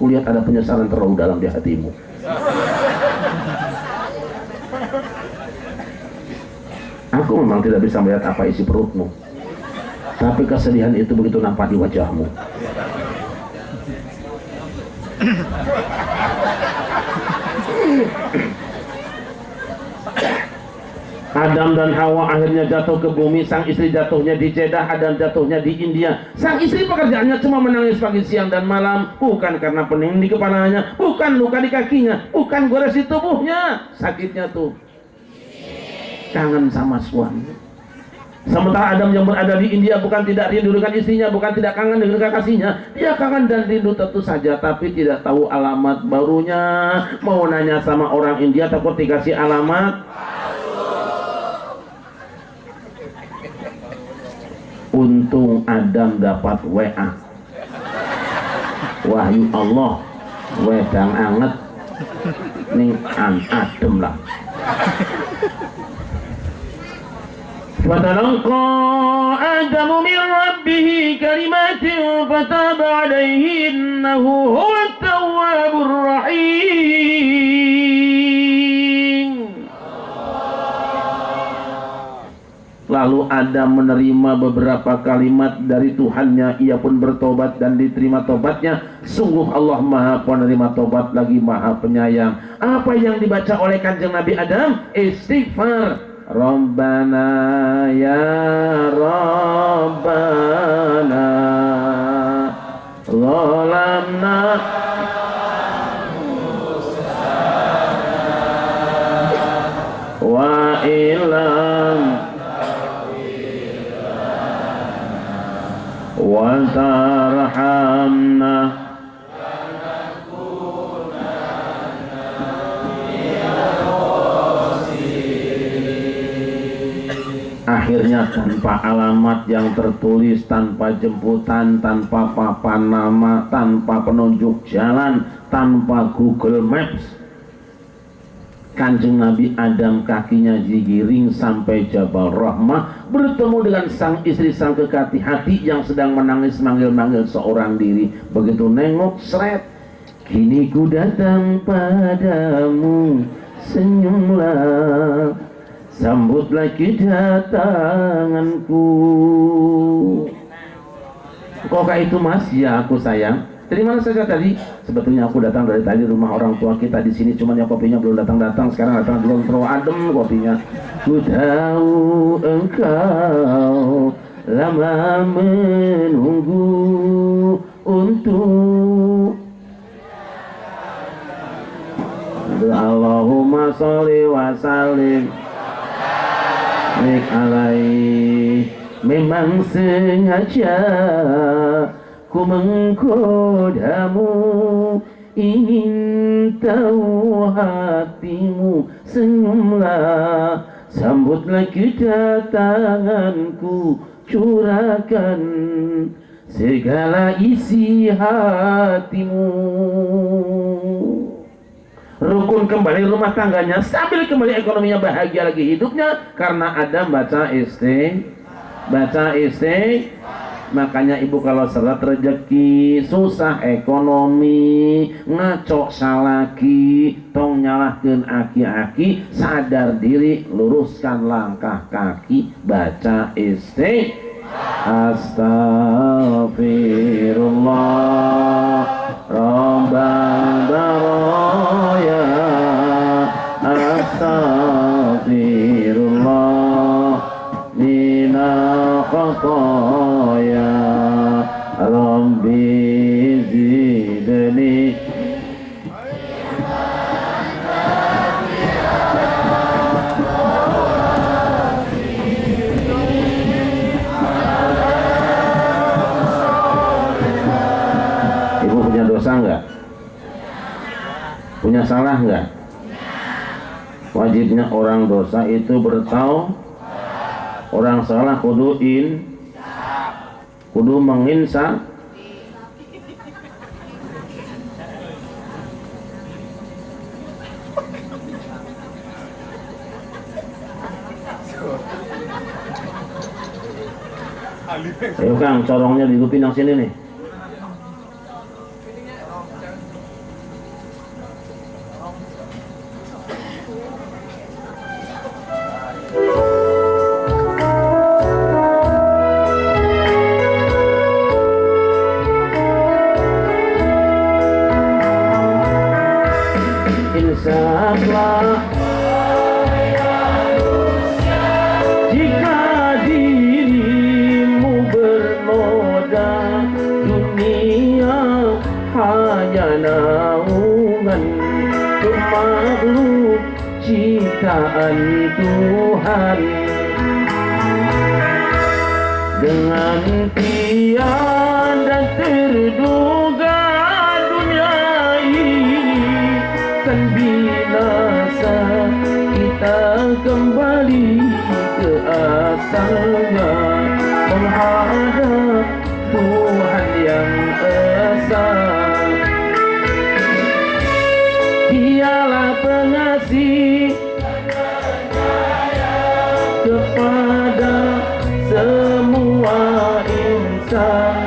Kulihat ada penyesalan terlalu dalam di hatimu. Aku memang tidak bisa melihat apa isi perutmu, tapi kesedihan itu begitu nampak di wajahmu. Adam dan Hawa akhirnya jatuh ke bumi. Sang istri jatuhnya di Jeddah, Adam jatuhnya di India. Sang istri pekerjaannya cuma menangis pagi, siang, dan malam. Bukan karena pening di kepalanya, bukan luka di kakinya, bukan gores di tubuhnya. Sakitnya tuh kangen sama suami. Sementara Adam yang berada di India bukan tidak rindu dengan istrinya, bukan tidak kangen dengan kekasihnya. Dia kangen dan rindu tentu saja, tapi tidak tahu alamat barunya. Mau nanya sama orang India, takut dikasih alamat. Untung Adam dapat WA, wahyu Allah, wedang anget ning adem lah. Fatalaqa Adamu min rabbih kalimatin fataba alaihi innahu huwat tawwabur rahim. Lalu Adam menerima beberapa kalimat dari Tuhannya, ia pun bertobat dan diterima tobatnya. Sungguh Allah Maha Penerima tobat lagi Maha Penyayang. Apa yang dibaca oleh Kanjeng Nabi Adam? Istighfar. Rabbana ya Rabbana zalamna wa ilam wa tarhamna akhirnya tanpa alamat yang tertulis, tanpa jemputan, tanpa papan nama, tanpa penunjuk jalan, tanpa Google Maps, Kanjeng Nabi Adam kakinya digiring sampai Jabal Rahmah, bertemu dengan sang istri, sang kekasih hati yang sedang menangis manggil-manggil seorang diri. Begitu nengok, seret, kini ku datang padamu, senyumlah, sambutlah kedatanganku. Kokak itu mas? Ya aku sayang. Dari mana saja tadi? Sebetulnya aku datang dari tadi rumah orang tua kita di sini, cuman ya kopinya belum datang-datang. Sekarang datang belum terlalu adem kopinya. Ku tahu engkau lama menunggu untuk Allahumma sholli wa sallim alaihi. Memang sengaja ku menggodamu, ingin tahu hatimu. Senyumlah, sambutlah kedatanganku, curahkan segala isi hatimu. rukun kembali rumah tangganya, stabil kembali ekonominya, bahagia lagi hidupnya karena ada baca Makanya ibu kalau seret rezeki, susah ekonomi, ngaco salaki, tong nyalahkeun aki-aki, sadar diri, luruskan langkah kaki, baca Astaghfirullah Rabbal baraya, Astaghfirullah minal khataya, Rabbi zidni. Ibu punya dosa enggak? Punya salah enggak? Wajibnya orang dosa itu bertaubat. Orang salah kudu menginsaf. Ayo Kang, corongnya dihidupin yang sini nih. Insaflah jika dirimu bernoda, dunia hanya naungan makhluk ciptaan Tuhan. Dengan tiada terduga dunia ini kan binasa, kita kembali ke asalnya, menghadap Tuhan yang esa. Dialah pengasih kepada semua insan.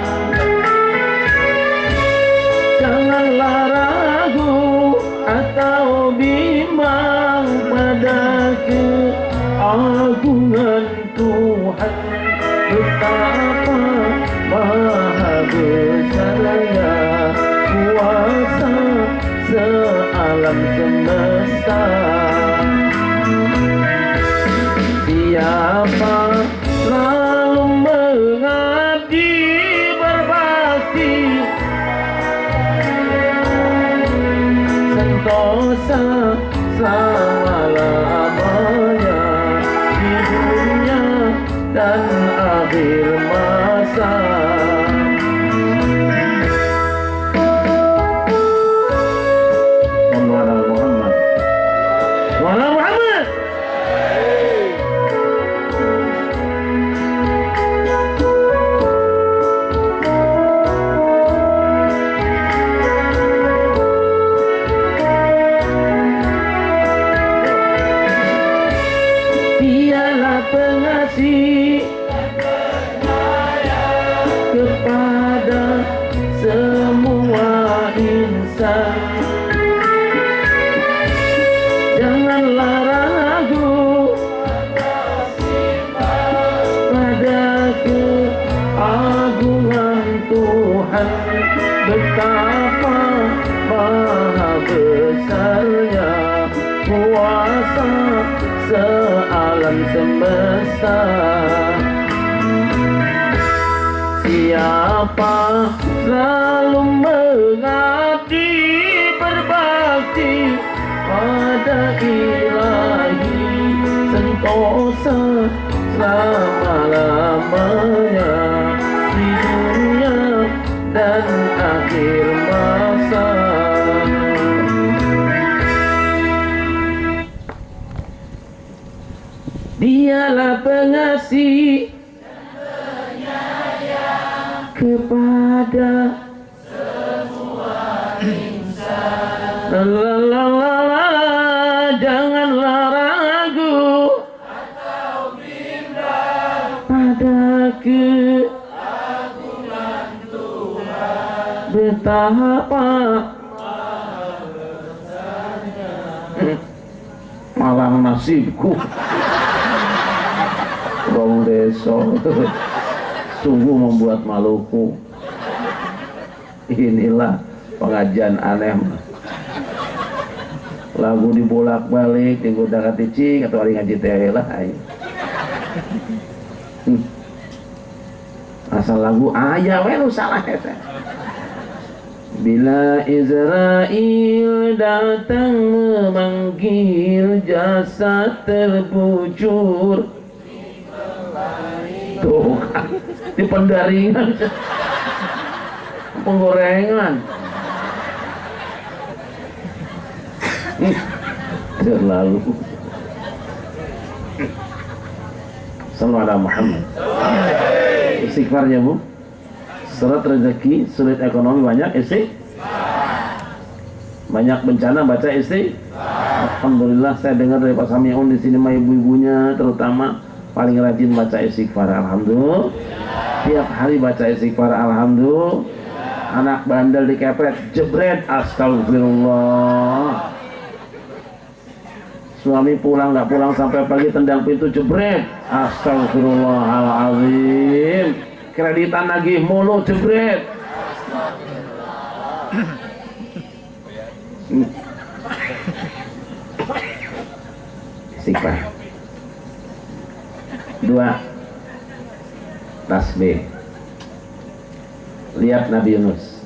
Janganlah ragu atau bimbang pada keagungan Tuhan, betapa maha besarnya kuasa sealam semesta. Siapa selalu mengabdi berbakti, sentosa selama-lamanya di dunia dan akhir masa. Muhammad Dialah pengasih kepada semua insan. Janganlah ragu pada keagungan Tuhan, betapa maha besarnya kuasa sealam semesta. Siapa selalu mengabdi berbakti pada ilahi, sentosa selama-lamanya di dunia dan akhir masa. Dialah pengasih kepada semua insan. La la la la. adake betapa malang nasibku wong desa sungguh membuat maluku. Inilah pengajian aneh, lagu dibolak-balik digoda katicing atau hari ngaji teh lah asal lagu aya we nu salah eta. Bila Israel datang memanggil jasad terbujur tuh kan di pendaringan penggorengan terlalu sallallahu alaihi Muhammad. Istighfarnya Bu, surat rezeki, sulit ekonomi banyak banyak bencana baca Alhamdulillah saya dengar dari Pak Samiun di sini mah ibu-ibunya terutama paling rajin baca istighfar. Alhamdulillah tiap hari baca istighfar. Alhamdulillah anak bandel dikepret jebret astagfirullah. Suami pulang nggak pulang sampai pagi tendang pintu jebret astagfirullahaladzim. Kreditan nagih mulu jebret. Istighfar. 2 tasbih. Lihat Nabi Yunus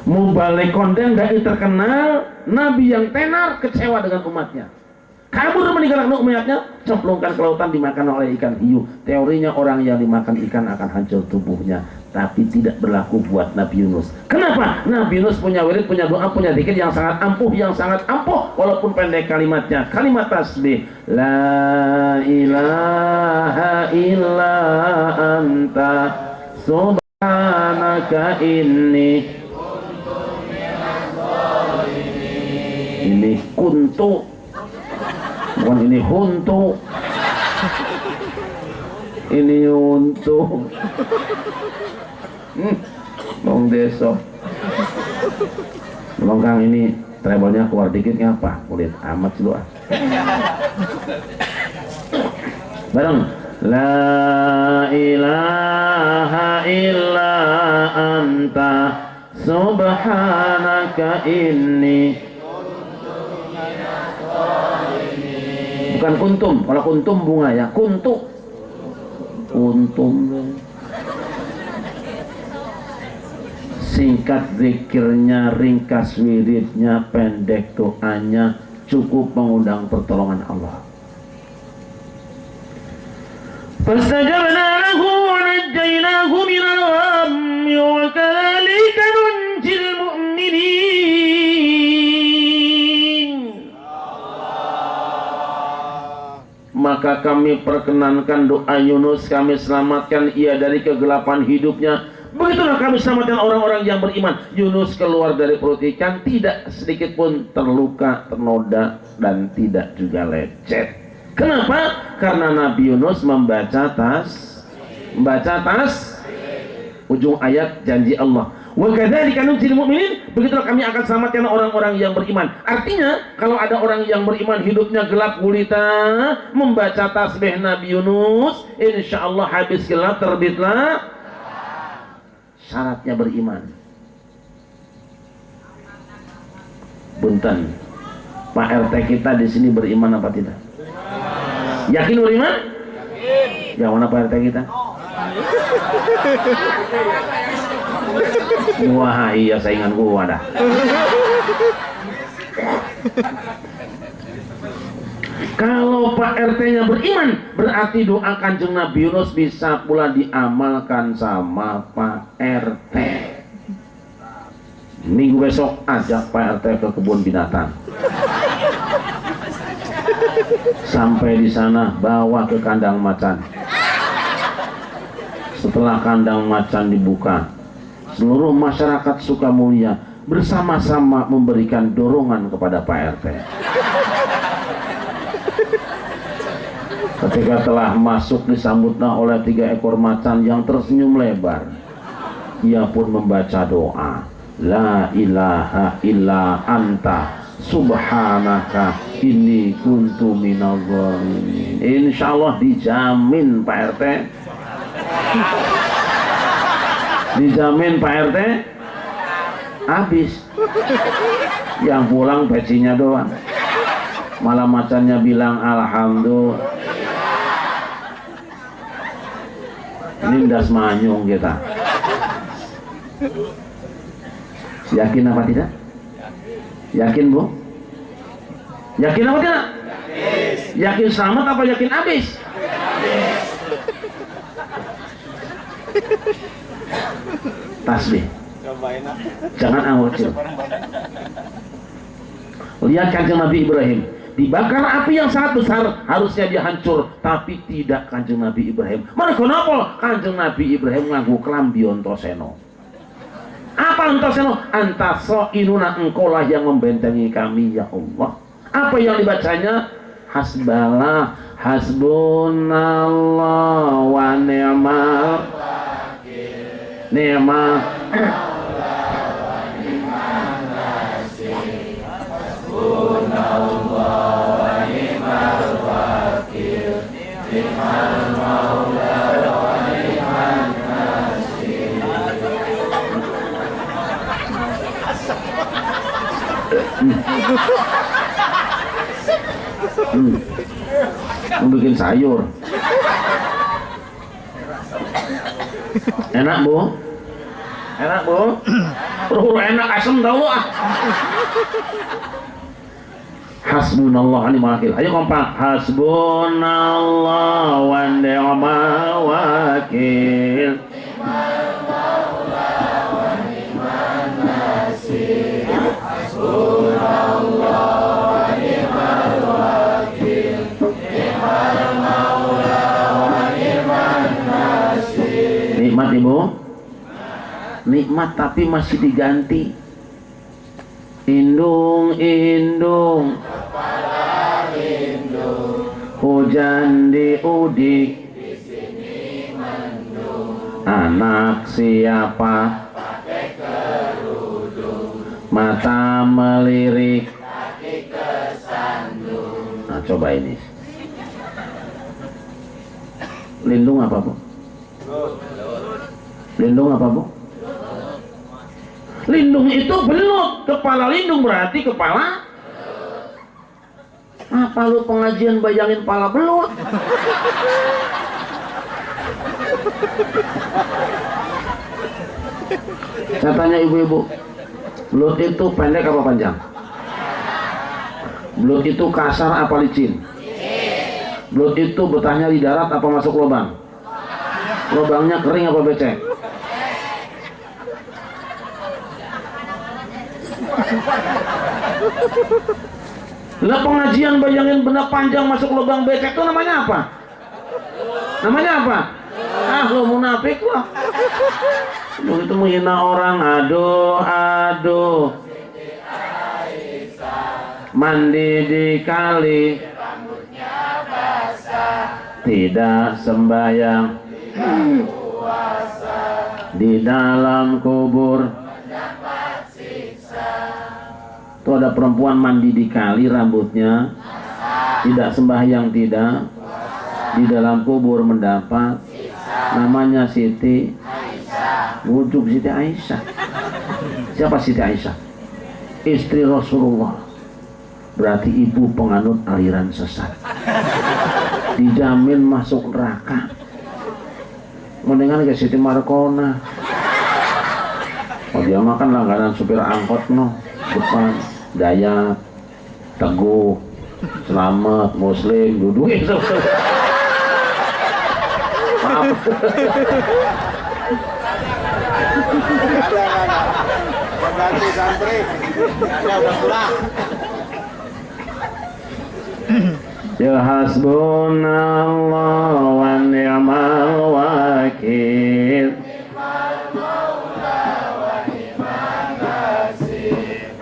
mau balik konten gak terkenal, Nabi yang tenar kecewa dengan umatnya, kabur meninggalkan umatnya, cemplungkan ke lautan dimakan oleh ikan hiu. Teorinya orang yang dimakan ikan akan hancur tubuhnya, tapi tidak berlaku buat Nabi Yunus. Kenapa? Nabi Yunus punya wirid, punya doa, punya zikir yang sangat ampuh, walaupun pendek kalimatnya. Kalimat tasbih, la ilaha illa anta subhanaka inni. Ini kuntu, bukan ini huntu, ini untuk Bang Deso. Bang Kang ini treble-nya keluar dikit ngapa? Kulit amat lu ah. Bareng. La ilaha illa anta subhanaka inni. Bukan kuntum, kalau kuntum bunga ya, kuntum. Singkat zikirnya, ringkas wiridnya, pendek doanya, cukup mengundang pertolongan Allah. Fastajabna lahu wa najjaynahu minal ghammi wa kadzalika nunjil mu'minin. Maka kami perkenankan doa Yunus, kami selamatkan ia dari kegelapan hidupnya. Begitulah kami selamatkan orang-orang yang beriman. Yunus keluar dari perut ikan, tidak sedikit pun terluka, ternoda, dan tidak juga lecet. Kenapa? Karena Nabi Yunus membaca ujung ayat janji Allah. Wa kadzalika nunjil mu'minin, begitulah kami akan selamatkan orang-orang yang beriman. Artinya, kalau ada orang yang beriman hidupnya gelap gulita, membaca tasbih Nabi Yunus, insya Allah habis gelap terbitlah. Syaratnya beriman. Bunten, Pak RT kita di sini beriman apa tidak? Yakin beriman? Yakin. Yang mana Pak RT kita? Wah iya saingan gua dah. Kalau Pak RT-nya beriman, berarti doa Kanjeng Nabi Yunus bisa pula diamalkan sama Pak RT. Minggu besok ajak Pak RT ke kebun binatang. Sampai di sana bawa ke kandang macan. Setelah kandang macan dibuka, seluruh masyarakat Sukamulya bersama-sama memberikan dorongan kepada Pak RT. Ketika telah masuk disambutlah oleh 3 ekor macan yang tersenyum lebar. Ia pun membaca doa, La ilaha illa anta subhanaka inni kuntu minadh dhalimin. Insyaallah dijamin Pak RT. Dijamin Pak RT habis. Yang pulang pecinya doang. Malah macannya bilang alhamdulillah. Ini das manyung kita. Yakin apa tidak? Yakin Bu? Yakin apa tidak? Yakin selamat apa yakin habis? Tasbih. Jangan anggur. Lihat Kanjeng Nabi Ibrahim dibakar api yang sangat besar, harusnya dia hancur, tapi tidak Kanjeng Nabi Ibrahim. Mereka kenapa? Kanjeng Nabi Ibrahim nganggo klambi Antasena. Apa Antasena? Antaso inuna, engkaulah yang membentengi kami ya Allah. Apa yang dibacanya? Hasbalah, hasbunallah wa ni'mal ni'mal bikin sayur enak Bu, enak Bu, enak asem tau lu ah. Hasbunallah wa ni'mal wakil. Ayo kompak. Hasbunallah wa ni'mal wakil. Nikmat Ibu, nikmat tapi masih diganti. Indung, indung, hujan diudik, anak siapa, mata melirik, nah coba ini. Lindung apa Bu? Lindung apa Bu? Lindung itu belut, kepala lindung berarti kepala. Apa lu pengajian bayangin kepala belut? Saya tanya ibu-ibu, belut itu pendek apa panjang? Belut itu kasar apa licin? Belut itu betahnya di darat apa masuk lubang? Lubangnya kering apa becek? Lah pengajian bayangin benda panjang masuk lubang becek itu namanya apa? Namanya apa? Ah lo munafik lah. Begitu menghina orang, aduh aduh. Mandi di kali, tidak sembahyang, di dalam kubur. Itu ada perempuan mandi di kali, rambutnya tidak sembahyang, tidak di dalam kubur mendapat, namanya Siti Wujud Siti Aisyah. Siapa Siti Aisyah? Istri Rasulullah, berarti ibu penganut aliran sesat, dijamin masuk neraka. Mendingan ke Siti Markona. Oh dia makan langganan supir angkot no depan. Dayat, Teguh, Selamat, Muslim, duduk itu. Maaf. Ganti santri, ya udah pulang. Ya hasbunallah wa ni'mal wakil.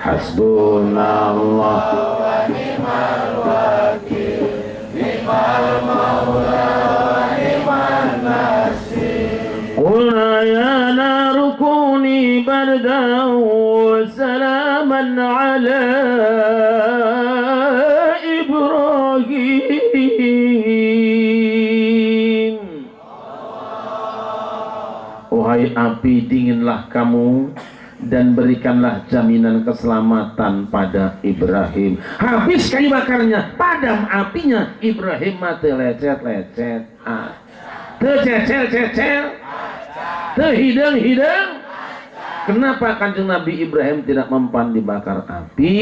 Hasbunallah wa ni'mal wakil, ni'mal maula wahai api, dinginlah kamu dan berikanlah jaminan keselamatan pada Ibrahim. Habis kayu bakarnya, padam apinya, Ibrahim mati lecet-lecet, tercecel-cecel, terhidang-hidang. Kenapa kanjeng Nabi Ibrahim tidak mempan dibakar api?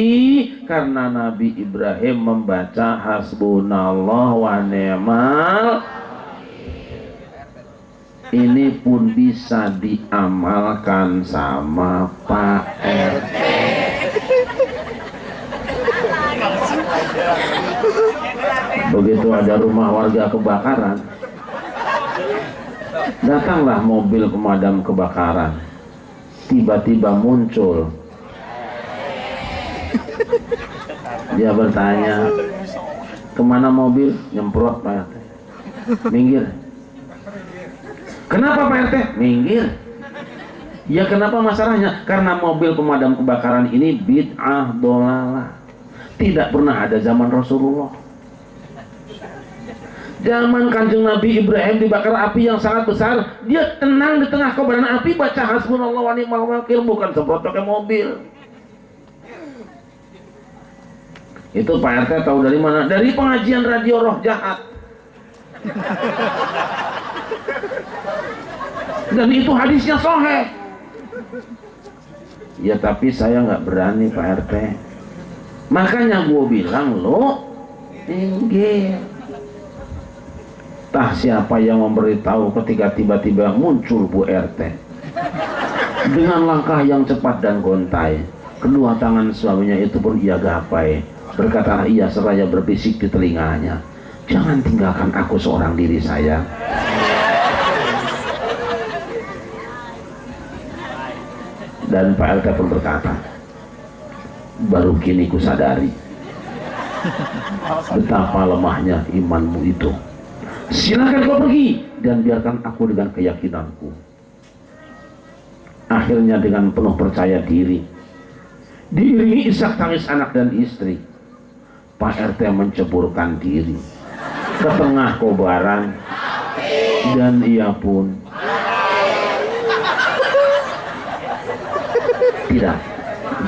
Karena Nabi Ibrahim membaca hasbunallah wa ni'mal. Ini pun bisa diamalkan sama Pak RT. Begitu ada rumah warga kebakaran, datanglah mobil pemadam kebakaran. Tiba-tiba muncul, dia bertanya, kemana mobil? Nyemprot Pak RT. Minggir. Kenapa Pak RT? Minggir. Ya kenapa masalahnya? Karena mobil pemadam kebakaran ini bid'ah dolalah. Tidak pernah ada zaman Rasulullah. Zaman kanjeng Nabi Ibrahim dibakar api yang sangat besar, dia tenang di tengah kobaran api, baca hasbunallah wa ni'mal wakil, bukan semprot pakai mobil. Itu Pak RT tahu dari mana? Dari pengajian radio Roh Jahat. Dan itu hadisnya sahih. Ya tapi saya nggak berani Pak RT. Makanya gue bilang lo tinggi. Tah siapa yang memberitahu ketika tiba-tiba muncul Bu RT dengan langkah yang cepat dan gontai, kedua tangan suaminya itu pun ia gapai, berkata ia seraya berbisik di telinganya, jangan tinggalkan aku seorang diri sayang. Dan Pak RT pun berkata, baru kini ku sadari betapa lemahnya imanmu itu. Silakan kau pergi dan biarkan aku dengan keyakinanku. Akhirnya dengan penuh percaya diri, diiringi isak tangis anak dan istri, Pak RT menceburkan diri ke tengah kobaran dan ia pun tidak.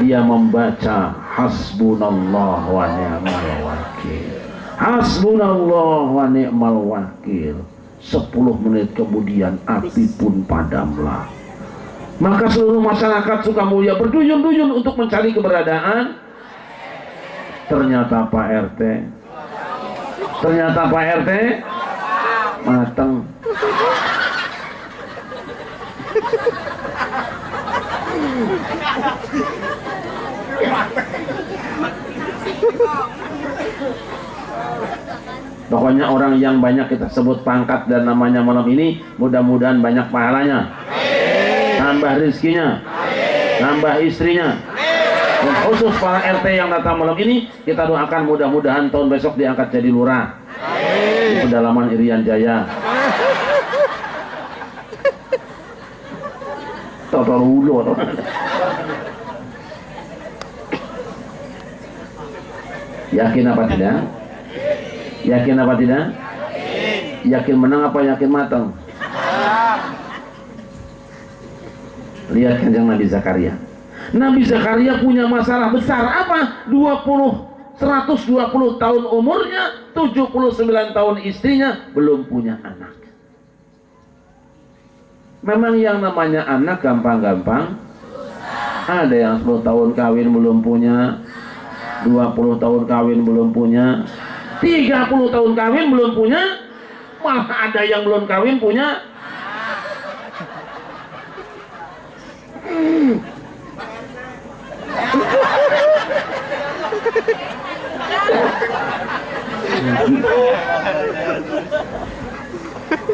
Dia membaca hasbunallah wa ni'mal wakil. Hasbunallah wa ni'mal wakil. 10 menit kemudian api pun padamlah. Maka seluruh masyarakat Sukamulya berduyun-duyun untuk mencari keberadaan. Ternyata Pak RT mateng. Pokoknya orang yang banyak kita sebut pangkat dan namanya malam ini, mudah-mudahan banyak pahalanya, tambah rezekinya, tambah istrinya. Dan khusus para RT yang datang malam ini, kita doakan mudah-mudahan tahun besok diangkat jadi lurah di pedalaman Irian Jaya. Totorulo. Yakin apa tidak? Yakin apa tidak? Yakin menang apa yakin matang? Lihat kanjeng Nabi Zakaria. Nabi Zakaria punya masalah besar apa? 120 tahun umurnya, 79 tahun istrinya, belum punya anak. Memang yang namanya anak gampang-gampang. Ada yang 10 tahun kawin belum punya, 20 tahun kawin belum punya, 30 tahun kawin belum punya, malah ada yang belum kawin punya.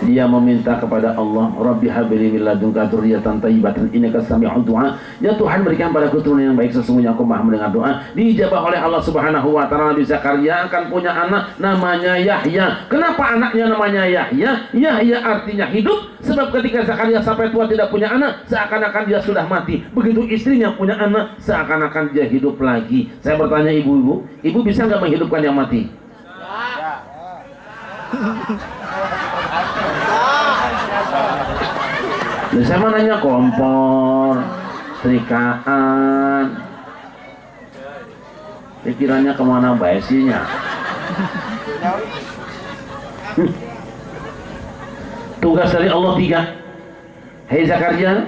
Dia meminta kepada Allah, Rabbi habli min ladunka dzurriyyatan thayyibatan innaka sami'ud du'a. Ya Tuhan, berikan padaku keturunan yang baik, sesungguhnya aku Maha mendengar doa. Dijabah oleh Allah Subhanahu wa taala. Nabi Zakaria akan punya anak namanya Yahya. Kenapa anaknya namanya Yahya? Yahya artinya hidup, sebab ketika Zakaria sampai tua tidak punya anak, seakan-akan dia sudah mati. Begitu istrinya punya anak, seakan-akan dia hidup lagi. Saya bertanya ibu-ibu, ibu bisa nggak menghidupkan yang mati? Nah, saya mah nanya kompor, trikaan. Pikirannya kemana baisinya? Tugas dari Allah 3. Hei Zakaria,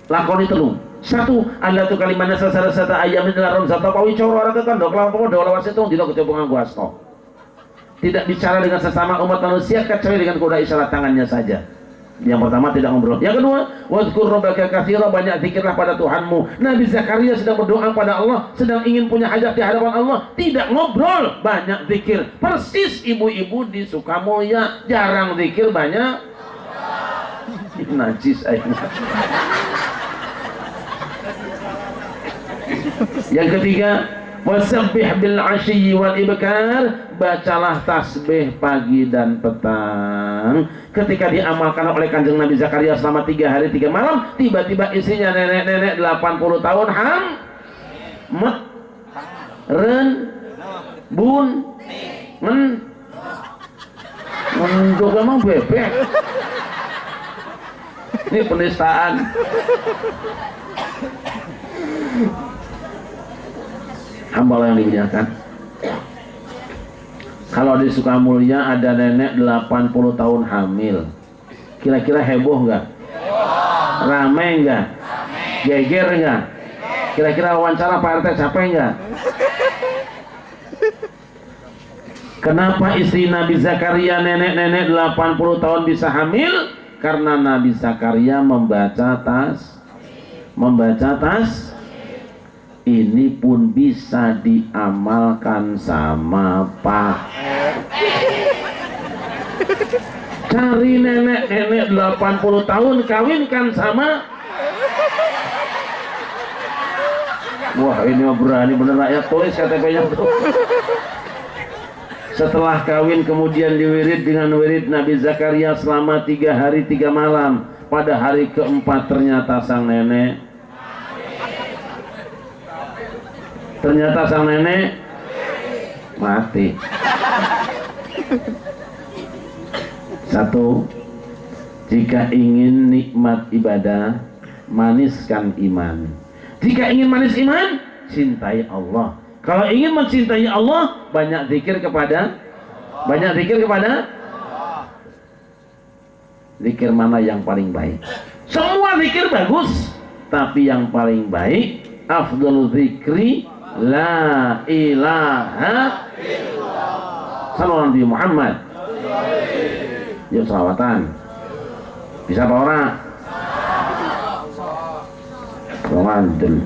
lakoni telung. 1, anda tu kalimana sasara ayam ini laron satu pawi coro orang ke kandok lampau doa lawas itu tidak kecepungan guasto. Tidak bicara dengan sesama umat manusia kecuali dengan koda isyarat tangannya saja. Yang pertama tidak ngobrol. Yang kedua, wadhkur rabbaka katsira, banyak zikirlah pada Tuhanmu. Nabi Zakaria sedang berdoa pada Allah, sedang ingin punya hajat di hadapan Allah, tidak ngobrol, banyak zikir. Persis ibu-ibu di Sukamulya, jarang zikir, banyak najis akhirnya. Yang ketiga, wasabbih bil 'ashyi wal ibkar, bacalah tasbih pagi dan petang. Ketika diamalkan oleh Kanjeng Nabi Zakaria selama 3 hari 3 malam, tiba-tiba isinya nenek-nenek 80 tahun met ren bun juga emang bebek. Ini penistaan. Hamba Allah yang dimuliakan, kalau di Sukamulya ada nenek 80 tahun hamil, kira-kira heboh nggak? Rame nggak? Geger nggak? Kira-kira wawancara Pak RT capek nggak? Kenapa istri Nabi Zakaria nenek-nenek 80 tahun bisa hamil? Karena Nabi Zakaria membaca tas ini pun bisa diamalkan sama Pak. Cari nenek-nenek 80 tahun kawinkan sama. Wah, ini mah berani bener rakyat, tulis KTP-nya tuh. Setelah kawin kemudian diwirid dengan wirid Nabi Zakaria selama 3 hari 3 malam. Pada hari keempat ternyata sang nenek mati. 1. Jika ingin nikmat ibadah, maniskan iman. Jika ingin manis iman, cintai Allah. Kalau ingin mencintai Allah, banyak zikir kepada zikir mana yang paling baik? Semua zikir bagus, tapi yang paling baik afdhalul zikri la ilaha illallah. Sallallahu Nabi Muhammad. Yuk selawatan. Bisa apa orang? Mantul.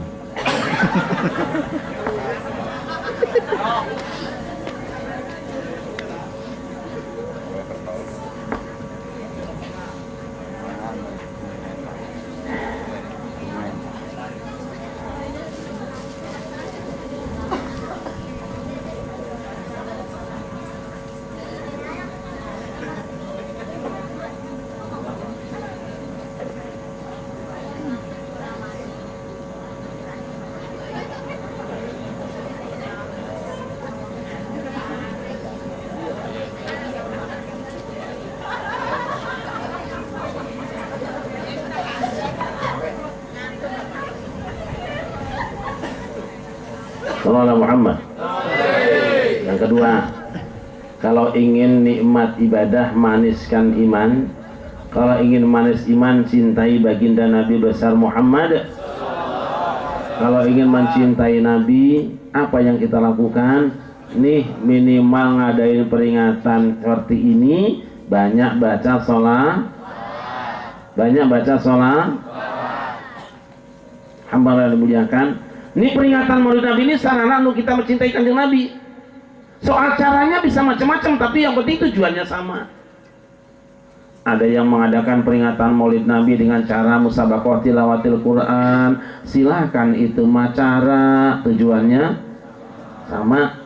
Sallallahu Muhammad. Yang kedua, kalau ingin nikmat ibadah, maniskan iman. Kalau ingin manis iman, cintai baginda Nabi besar Muhammad. Kalau ingin mencintai Nabi, apa yang kita lakukan? Nih, minimal ngadain peringatan seperti ini, banyak baca sholat, hamba Allah dimuliakan. Ini peringatan Maulid Nabi ini sarana anu kita mencintai Kanjeng Nabi. Soal caranya bisa macam-macam, tapi yang penting tujuannya sama. Ada yang mengadakan peringatan Maulid Nabi dengan cara musabaqah tilawatil Quran. Silahkan, itu mah cara, tujuannya sama.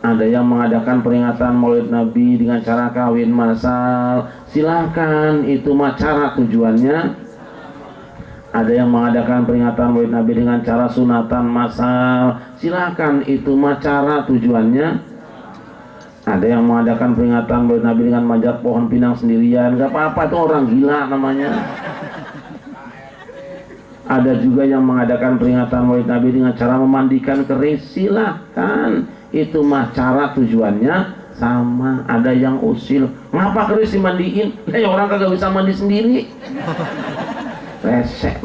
Ada yang mengadakan peringatan Maulid Nabi dengan cara kawin massal. Silahkan, itu mah cara, tujuannya. Ada yang mengadakan peringatan Maulid Nabi dengan cara sunatan massal. Silahkan, itu mah cara, tujuannya. Ada yang mengadakan peringatan Maulid Nabi dengan manjat pohon pinang sendirian, gak apa-apa, itu orang gila namanya. Ada juga yang mengadakan peringatan Maulid Nabi dengan cara memandikan keris, silahkan. Itu mah cara, tujuannya sama. Ada yang usil, ngapa keris dimandiin? Orang kagak bisa mandi sendiri. Resek.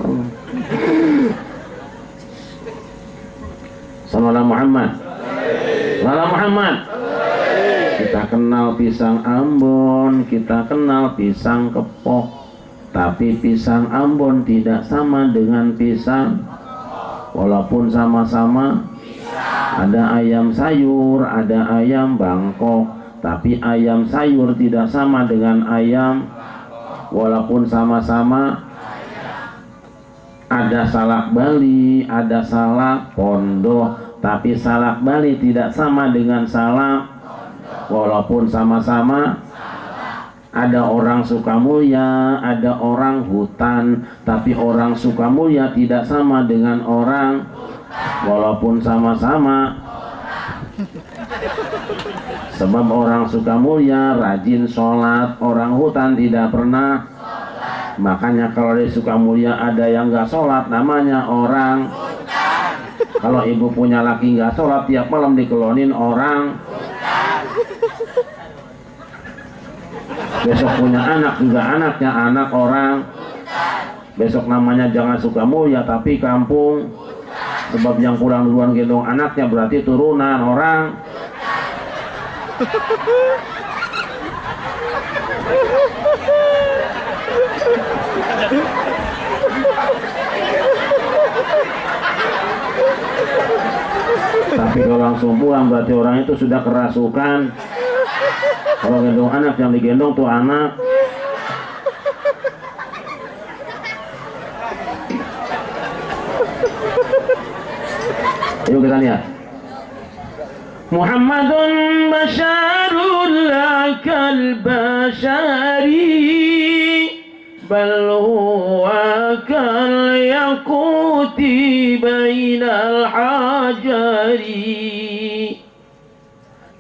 Sallallahu Muhammad. Sallallahu Muhammad. Kita kenal pisang Ambon, kita kenal pisang kepok, tapi pisang Ambon tidak sama dengan pisang, walaupun sama-sama ada ayam sayur, ada ayam Bangkok, tapi ayam sayur tidak sama dengan ayam, walaupun sama-sama ada salak Bali, ada salak Pondok, tapi salak Bali tidak sama dengan salak, walaupun sama-sama ada orang Sukamulya, ada orang hutan, tapi orang Sukamulya tidak sama dengan orang, walaupun sama-sama. Sebab orang Sukamulya rajin sholat, orang hutan tidak pernah. Makanya kalau di Sukamulya ada yang nggak sholat, namanya orang. Kalau ibu punya laki nggak sholat, tiap malam dikelonin orang. Besok punya anak juga anaknya anak orang. Besok namanya jangan Sukamulya tapi kampung. Sebab yang kurang duluan gendong anaknya berarti turunan orang. Tapi kalau langsung pulang berarti orang itu sudah kerasukan. Kalau gendong anak, yang digendong tuh anak. Yuk kita lihat. Muhammadun basyarun lakal basyari, bal huwa kal yaquti bainal hajari.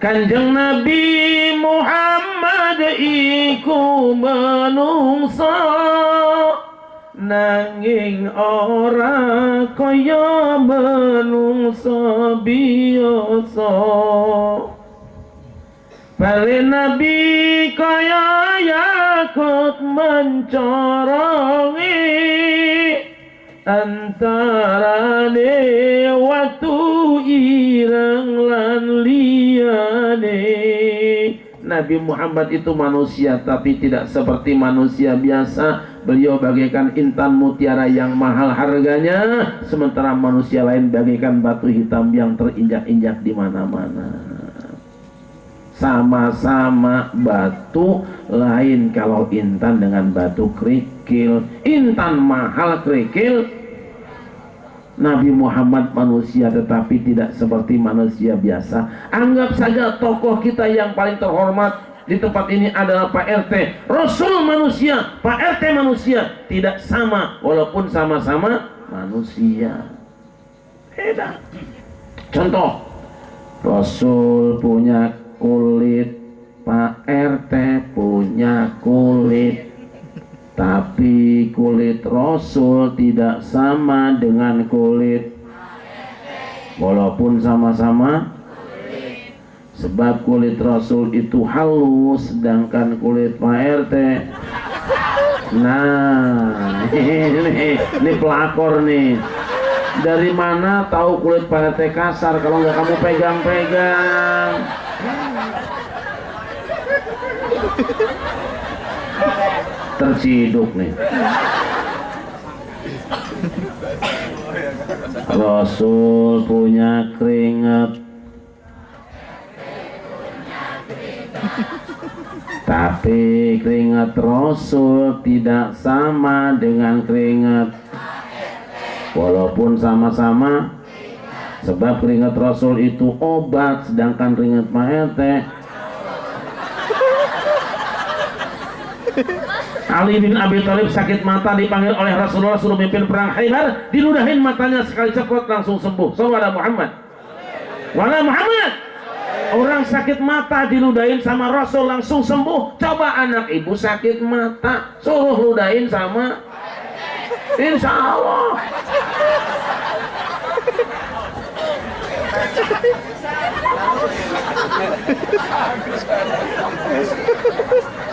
Kanjeng Nabi Muhammad iku manungsa, nanging ora kaya manungsa biasa. Bale Nabi kaya yakut mencorongi, antarane watu ireng lan liyane. Nabi Muhammad itu manusia tapi tidak seperti manusia biasa. Beliau bagaikan intan mutiara yang mahal harganya, sementara manusia lain bagaikan batu hitam yang terinjak-injak di mana-mana. Sama-sama batu, lain kalau intan dengan batu kerikil. Intan mahal, kerikil. Nabi Muhammad manusia tetapi tidak seperti manusia biasa. Anggap saja tokoh kita yang paling terhormat di tempat ini adalah Pak RT. Rasul manusia, Pak RT manusia, tidak sama walaupun sama-sama manusia. Beda. Contoh, Rasul punya kulit, Pak RT punya kulit. Tapi kulit Rasul tidak sama dengan kulit, walaupun sama-sama. Sebab kulit Rasul itu halus, sedangkan kulit Pak RT, nah ini pelakor nih. Dari mana tahu kulit Pak RT kasar kalau nggak kamu pegang-pegang? Terciduk nih. Rasul punya keringat, tapi keringat Rasul tidak sama dengan keringat, walaupun sama-sama. Sebab keringat Rasul itu obat, sedangkan keringat Pak RT. Ali bin Abi Thalib sakit mata, dipanggil oleh Rasulullah suruh mimpin perang Khaybar, diludahin matanya sekali ceprot langsung sembuh. Sallallahu Muhammad. Wala Muhammad. Orang sakit mata diludahin sama Rasul langsung sembuh. Coba anak ibu sakit mata suruh ludahin sama, insya Allah.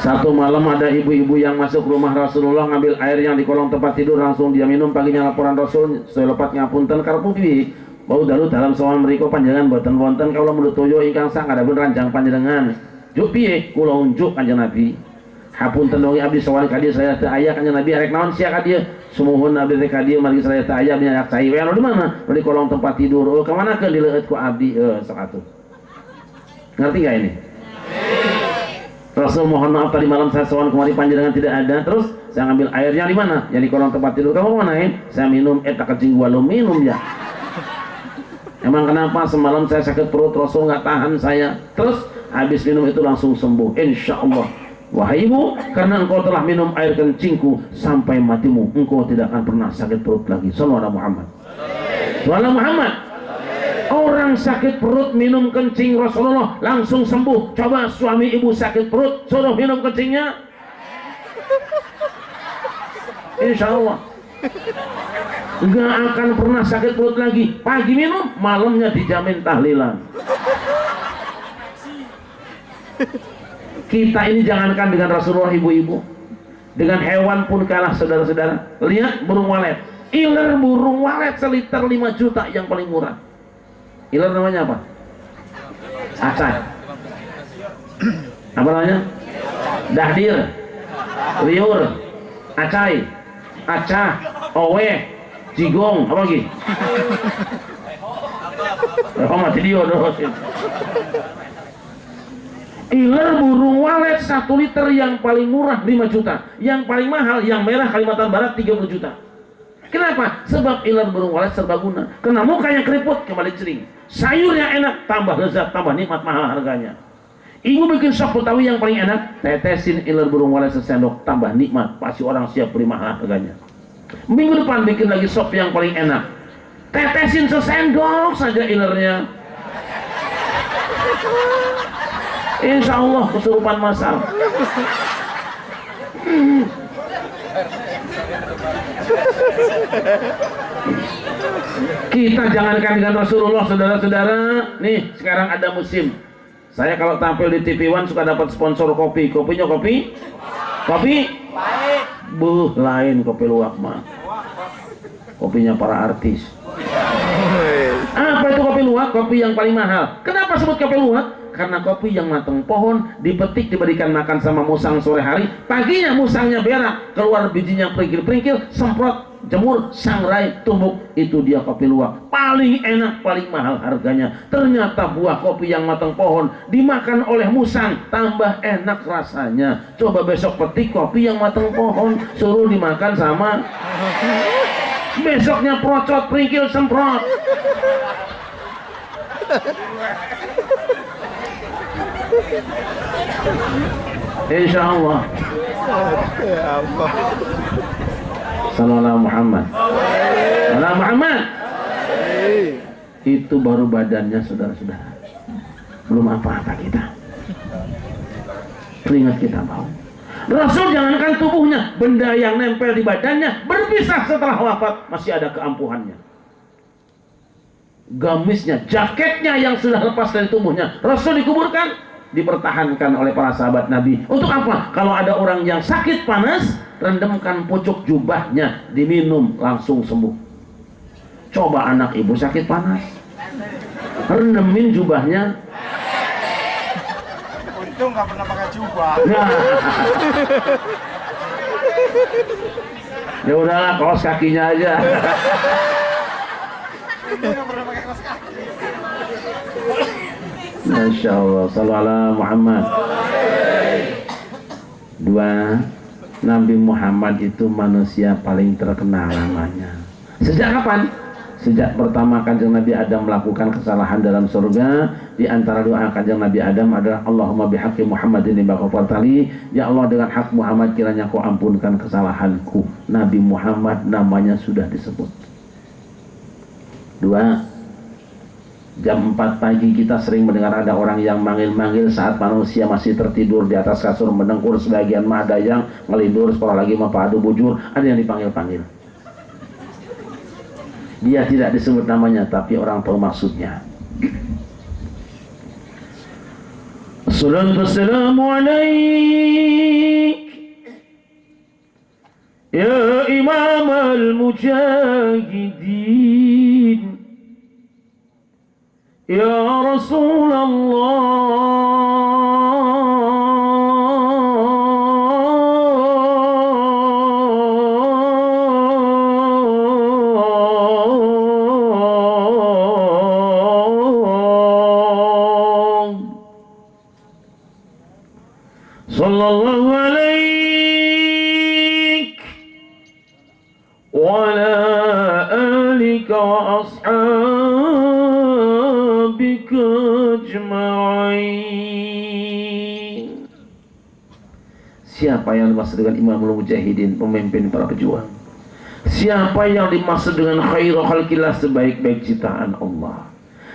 Satu malam ada ibu-ibu yang masuk rumah Rasulullah ngambil air yang di kolong tempat tidur, langsung dia minum. Paginya laporan Rasul selepat ngapunten karepun piye bau dalu dalam sawan mriku panjenengan boten wonten kalau menurut toyo ingkang sang adapun ranjang panjenengan juk piye kula unjuk kanjeng Nabi. Hapunten dong abdi sawan ka dieu saya teu aya kanjeng Nabi arek naon sia ka dieu sumuhun abdi teh ka dieu margi saya teu aya minyak cai we anu di mana di kolong tempat tidur. Oh ka mana keun dileueut ku abdi sok atuh. Ngerti enggak ini? Rasul mohon maaf tadi malam saya sowan kemari panjenengan tidak ada, terus saya ngambil airnya di mana? Yang di kolong tempat tidur. Kamu manain? Saya minum, tak kencing gua lo minum ya. Emang kenapa semalam saya sakit perut, Rasul nggak tahan saya. Terus habis minum itu langsung sembuh, insya Allah. Wahai ibu, karena engkau telah minum air kencingku sampai matimu, engkau tidak akan pernah sakit perut lagi. Sallallahu Muhammad. Sallallahu Muhammad. Orang sakit perut minum kencing Rasulullah langsung sembuh. Coba suami ibu sakit perut suruh minum kencingnya, insya Allah nggak akan pernah sakit perut lagi. Pagi minum, malamnya dijamin tahlilan. Kita ini jangankan dengan Rasulullah ibu-ibu, dengan hewan pun kalah saudara-saudara. Lihat burung walet, iler burung walet seliter 5 juta yang paling murah. Iler namanya apa? Acai. Apa namanya? Dahdir, liur, acai, acah, owe, jigong, apa lagi? Oh mati dia dosen. Iler burung walet 1 liter yang paling murah 5 juta, yang paling mahal yang merah Kalimantan Barat 30 juta. Kenapa? Sebab iler burung walet serbaguna. Kena mukanya keriput kembali cering, sayurnya enak, tambah lezat, tambah nikmat, mahal harganya. Ibu bikin sop Betawi yang paling enak, tetesin iler burung walet sesendok, tambah nikmat, pasti orang siap beli mahal harganya. Minggu depan bikin lagi sop yang paling enak, tetesin sesendok saja ilernya, insya Allah kesurupan masal. Kita jangankan dengan Rasulullah saudara-saudara. Nih sekarang ada musim, saya kalau tampil di TV One suka dapat sponsor kopi. Kopinya kopi baik, lain kopi luwak mah, kopinya para artis. Apa itu kopi luwak? Kopi yang paling mahal. Kenapa sebut kopi luwak? Karena kopi yang matang pohon, dipetik, diberikan makan sama musang sore hari, paginya musangnya berak, keluar bijinya peringgil-peringgil, semprot, jemur, sangrai, tumbuk. Itu dia kopi luwak, paling enak, paling mahal harganya. Ternyata buah kopi yang matang pohon dimakan oleh musang, tambah enak rasanya. Coba besok petik kopi yang matang pohon, suruh dimakan sama, besoknya procot, peringgil, semprot. Insya Allah. Sallallahu Muhammad. Sallallahu Muhammad. Itu baru badannya saudara-saudara, belum apa-apa kita. Keringat kita bau. Rasul jangankan tubuhnya, benda yang nempel di badannya berpisah setelah wafat masih ada keampuhannya. Gamisnya, jaketnya yang sudah lepas dari tubuhnya, Rasul dikuburkan, dipertahankan oleh para sahabat Nabi. Untuk apa? Kalau ada orang yang sakit panas, rendamkan pucuk jubahnya, diminum langsung sembuh. Coba anak ibu sakit panas, rendemin jubahnya. Untung nggak pernah pakai jubah. Nah, ya udahlah, kaos kakinya aja. Nggak pernah pakai kaos kaki. Masya Allah. Sallallahu Muhammad. Dua, Nabi Muhammad itu manusia paling terkenal namanya. Sejak kapan? Sejak pertama kanjeng Nabi Adam melakukan kesalahan dalam surga. Di antara doa kanjeng Nabi Adam adalah Allahumma bihaqqi Muhammadin lima ghafartali. Ya Allah, dengan hak Muhammad kiranya kau ampunkan kesalahanku. Nabi Muhammad namanya sudah disebut. Dua, Jam 4 pagi kita sering mendengar ada orang yang manggil-manggil saat manusia masih tertidur di atas kasur mendengkur, sebagian mah ada yang ngelindur, sekolah lagi mah padu bujur, ada yang dipanggil-panggil. Dia tidak disebut namanya, tapi orang tahu maksudnya. Assalatu wassalamu alaik ya imam al-mujahidin ya Rasulullah. Sallallahu alaik wa ala alika wa ashabika ajma'in. Siapa yang dimaksud dengan imamul mujahidin, pemimpin para pejuang? Siapa yang dimaksud dengan khairul khalqillah, sebaik-baik ciptaan Allah?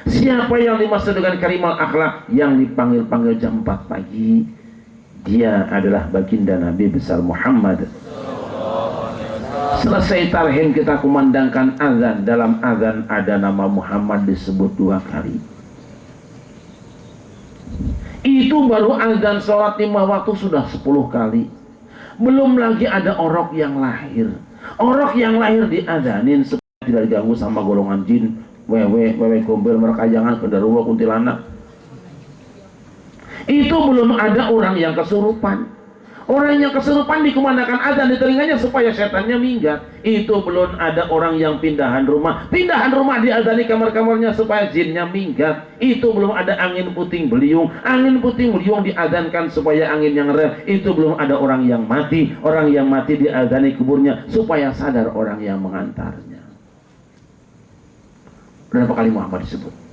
Siapa yang dimaksud dengan karimal akhlak, yang dipanggil-panggil jam 4 pagi? Dia adalah baginda Nabi besar Muhammad. Selesai tarhim kita kumandangkan azan. Dalam azan ada nama Muhammad disebut 2 kali. Itu baru azan sholat 5 waktu sudah 10 kali. Belum lagi ada orok yang lahir. Orok yang lahir diazanin supaya tidak diganggu sama golongan jin, wewe gombel, merekajangan, genderuwo, kuntilanak. Itu belum ada orang yang kesurupan. Orang yang kesurupan dikumandangkan azan di telinganya supaya setannya minggat. Itu belum ada orang yang pindahan rumah. Pindahan rumah diazani kamar-kamarnya supaya jinnya minggat. Itu belum ada angin puting beliung. Angin puting beliung diazankan supaya angin yang rem. Itu belum ada orang yang mati. Orang yang mati diazani kuburnya supaya sadar orang yang mengantarnya. Berapa kali Muhammad disebut?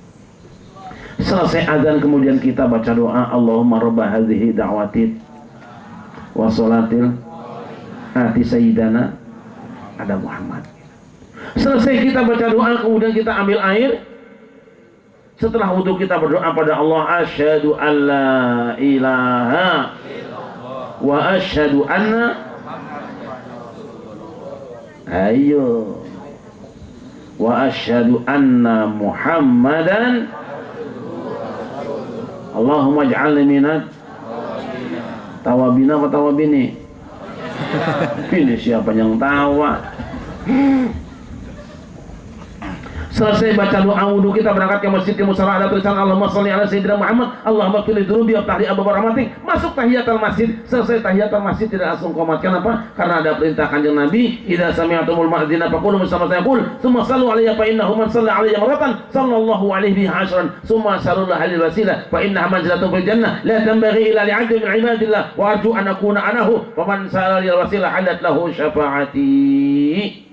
Selesai azan kemudian kita baca doa, Allahumma rabba hadhihi da'watin wa salatil ati sayyidana ada Muhammad. Selesai kita baca doa kemudian kita ambil air. Setelah wudhu kita berdoa pada Allah, asyhadu an la ilaha wa asyhadu anna, ayo, wa asyhadu anna Muhammadan, Allahumma ij'alni minat tawabina wa tawabini. Ini siapa yang tawa? Selesai baca doa wudhu kita berangkat ke masjid, ke musala, ada tulisan Allahumma sholli ala sayyidina Muhammad, Allahumma qfir li dzunubi wa tahli abwaab rahmatik. Masuk tahiyatul masjid. Selesai tahiyatul masjid tidak langsung qomatkan, apa? Karena ada perintah Kanjeng Nabi, idza sami'tumul mu'adzina faqulu misla ma yaqul, tsumma shallu alayya fa innahu man shalla alayya marratan sallallahu alaihi biha ashran, tsumma sallallahu alaihi wasilah fa innaha manzilatun fil jannah la tanbaghi illa li'abdin min ibadillah wa arju an akuna anahu wa man salla lil wasilah hadat lahu syafaati.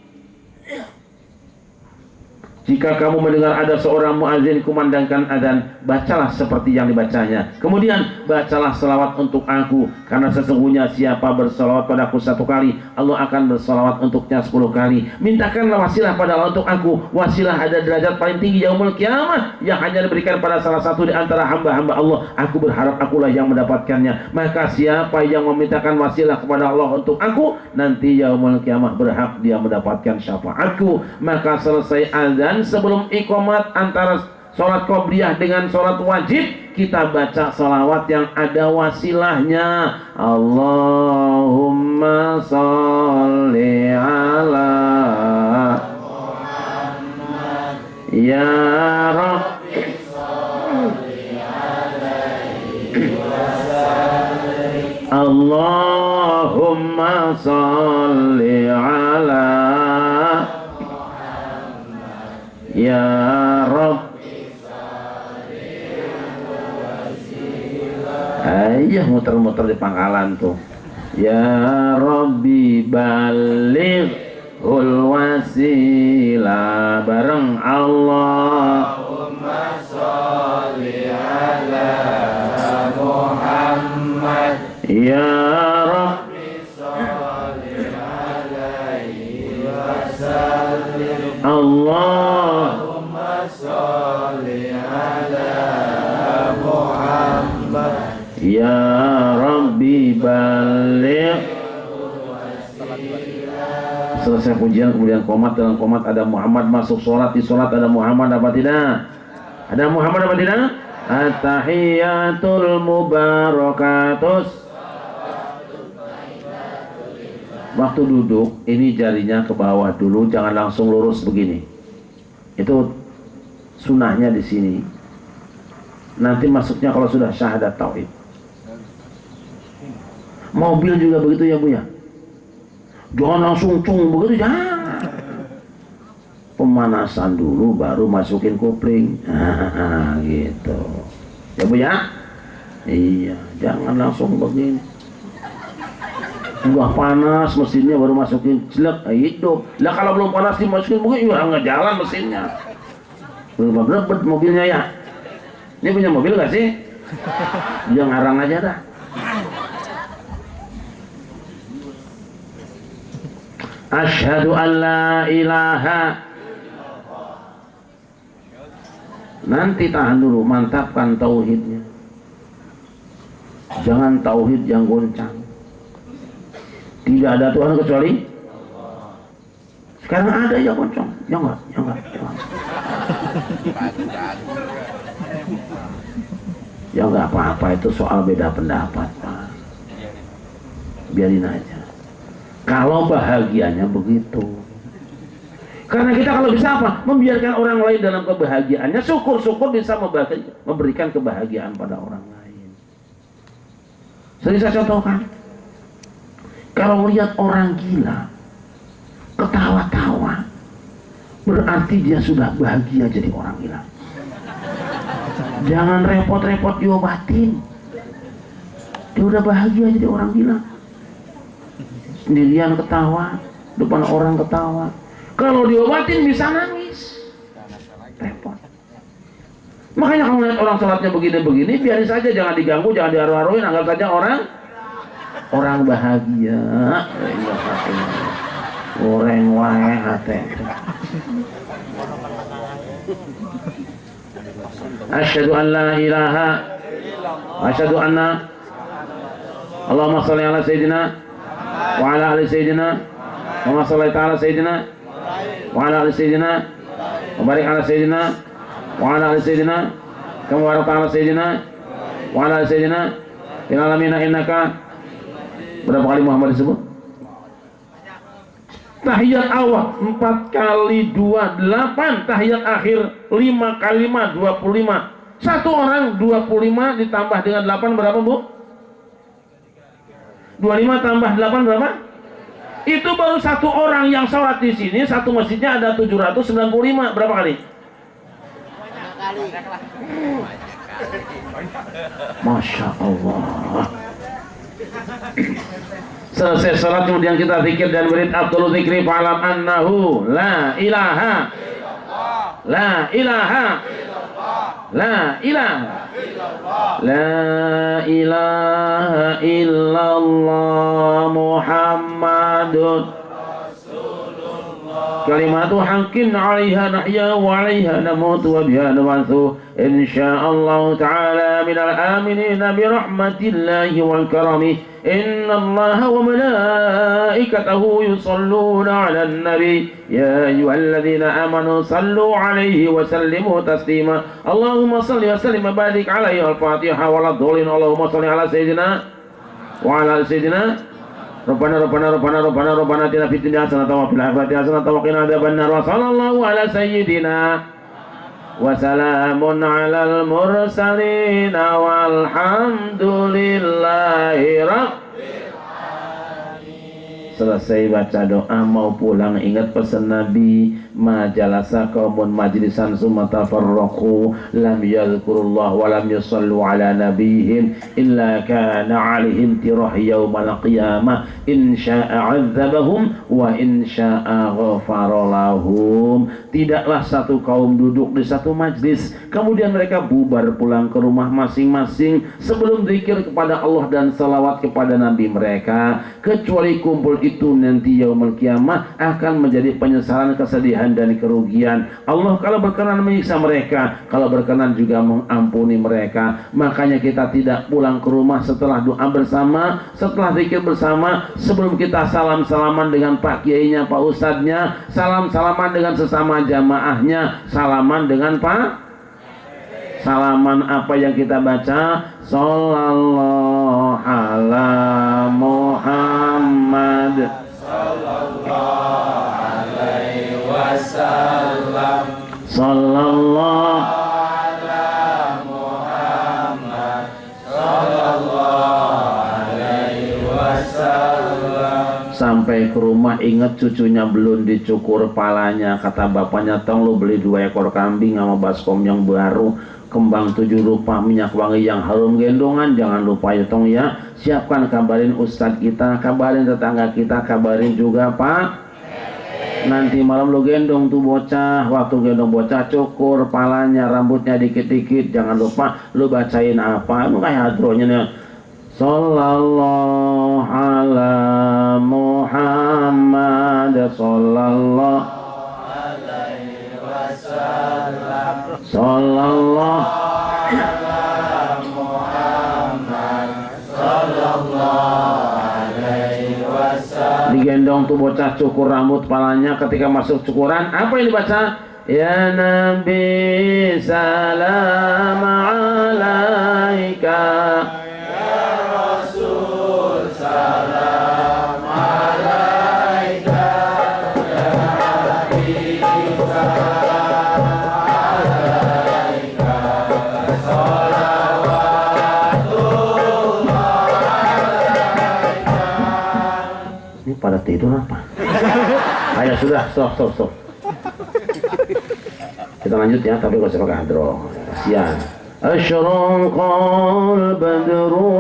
Jika kamu mendengar ada seorang muazin kumandangkan azan, bacalah seperti yang dibacanya. Kemudian bacalah selawat untuk aku, karena sesungguhnya siapa berselawat padaku 1 kali, Allah akan berselawat untuknya 10 kali. Mintakanlah wasilah pada Allah untuk aku. Wasilah ada derajat paling tinggi yaumul kiamah yang hanya diberikan pada salah satu di antara hamba-hamba Allah. Aku berharap akulah yang mendapatkannya. Maka siapa yang memintakan wasilah kepada Allah untuk aku, nanti yaumul kiamah berhak dia mendapatkan syafaatku. Maka selesai azan, sebelum iqamat antara sholat qobliyah dengan sholat wajib, kita baca salawat yang ada wasilahnya. Allahumma sholli ala Muhammad ya Rabbi sholli alaihi wasallim. Allahumma sholli ala ya Rabbi. Ayo muter-muter di pangkalan tuh. Ya Rabbi balighul wasilah bareng Allahumma sholli ala Muhammad ya Rabbi sholli alaihi wasallim. Allahumma sholli Ya Rabbi baligh. Selesai pujian kemudian qomat, dalam qomat ada Muhammad, masuk sholat, di sholat ada Muhammad apa tidak? Ada Muhammad apa tidak? At-tahiyatul mubarakatus. Waktu duduk ini jarinya ke bawah dulu, jangan langsung lurus begini. Itu sunahnya di sini. Nanti masuknya kalau sudah syahadat tauhid. Mobil juga begitu ya Bu ya. Jangan langsung cung begitu, jangan. Pemanasan dulu baru masukin kopling. Gitu. Ya Bu ya? Iya, jangan langsung begini. Udah panas mesinnya baru masukin jelek, hidup. Lah kalau belum panas dimasukin mungkin ya nggak jalan mesinnya. Belum berebet mobilnya ya. Ini punya mobil gak sih? Dia ngarang aja dah. Asyhadu an la ilaha. Nanti tahan dulu, mantapkan tauhidnya. Jangan tauhid yang goncang. Tidak ada Tuhan kecuali. Sekarang ada yang goncang. Ya enggak. Ya enggak apa-apa, itu soal beda pendapat, Pak. Biarin aja. Kalau bahagianya begitu. Karena kita kalau bisa apa? Membiarkan orang lain dalam kebahagiaannya, syukur-syukur bisa memberikan kebahagiaan pada orang lain. Sering saya contohkan. Kalau melihat orang gila ketawa-tawa, berarti dia sudah bahagia jadi orang gila. Jangan repot-repot diobatin. Dia udah bahagia jadi orang gila. Sendirian ketawa, depan orang ketawa. Kalau diobatin bisa nangis, repot. Makanya kalau lihat orang sholatnya begini-begini, biarin saja, jangan diganggu, jangan diharu-haruin, anggap saja orang bahagia. Goreng wae hate. Asyhadu an la ilaha, asyhadu anna, Allahumma sholli ala sayyidina wa ala ali sayyidina, wa sholli ta'ala sayyidina wa ala ali sayyidina, wa barik ala sayyidina wa ala ali sayyidina, kama barakta ala sayyidina wa ala ali sayyidina fil alamin innaka. Berapa kali Muhammad disebut? Tahiyat awal 4 kali 2 8, tahiyat akhir 5 kali 5 25. Satu orang 25 ditambah dengan 8 berapa Bu? 25 tambah 8 berapa? Itu baru satu orang yang sholat di sini, satu masjidnya ada 795. Berapa kali? Masya Allah. Selesai salat kemudian kita zikir dan berit Abdul zikri fa'alam annahu la ilaha la ilaha la ilaha la ilaha illallah Muhammadun kalimatu haqqin 'alaiha nahya wa 'alaiha namutu wa biha nab'atsu insyaallah ta'ala minal aminina bi rahmatillahi wal karami. Inna Allaha wa malaikatahu yusalluna 'alan nabi ya ayyuhalladzina amanu sallu 'alaihi wa sallimu taslima. Allahumma shalli wa sallim wa barik 'alaihi. Al-Fatihah wa ladhdallin. Allahumma shalli 'ala sayyidina wa 'ala sayyidina. Rabbana atina fid dunya hasanatan wa fil akhirati hasanatan wa qina adzabannar. Wa sallallahu ala sayyidina wa salamun alal mursalin walhamdulillahi rabbil alamin. Selesai baca doa mau pulang, ingat pesan Nabi, majalasa qaumun majlisan summa tafarraqu lam yadhkurullah wa lam yusallu ala nabihim illa kana alaihim tirah yaumal qiyamah in syaa'a 'adzabahum wa in syaa'a ghafara lahum. Tidaklah satu kaum duduk di satu majlis kemudian mereka bubar pulang ke rumah masing-masing sebelum zikir kepada Allah dan salawat kepada Nabi mereka, kecuali kumpul itu nanti yaumul kiamah akan menjadi penyesalan, kesedihan dan kerugian. Allah kalau berkenan menyiksa mereka, kalau berkenan juga mengampuni mereka. Makanya kita tidak pulang ke rumah setelah doa bersama, setelah zikir bersama, sebelum kita salam-salaman dengan Pak Kiainya, Pak Ustadznya, salam-salaman dengan sesama jamaahnya, salaman dengan Pak. Salaman apa yang kita baca? Sallallahu ala Muhammad, sallallahu alaihi wasallam, sallallahu ala Muhammad, sallallahu alaihi wasallam. Sampai ke rumah ingat cucunya belum dicukur palanya, kata bapaknya, tong lu beli 2 ekor kambing sama baskom yang baru, kembang 7 rupa, minyak wangi yang harum, gendongan jangan lupa ya tong ya. Siapkan, kabarin ustadz kita, kabarin tetangga kita, kabarin juga Pak. Nanti malam lu gendong tuh bocah, waktu gendong bocah cukur palanya, rambutnya dikit-dikit, jangan lupa lu bacain apa, lu kayak hadronya nih. Sallallahu ala Muhammad, sallallahu alaihi wasallam, sallallahu ala Muhammad, sallallahu alaihi wasallam. Digendong tuh bocah cukur rambut palanya, ketika masuk cukuran apa yang dibaca? Ya Nabi salam alaika, ya Rasul salam alaika, ya Nabi salam alaika, salawatullah alaika. Ini pada tidur apa? Ayo sudah, stop. Kita lanjut ya, tapi gak usah pakai hadroh, kasihan. Asyraqal badru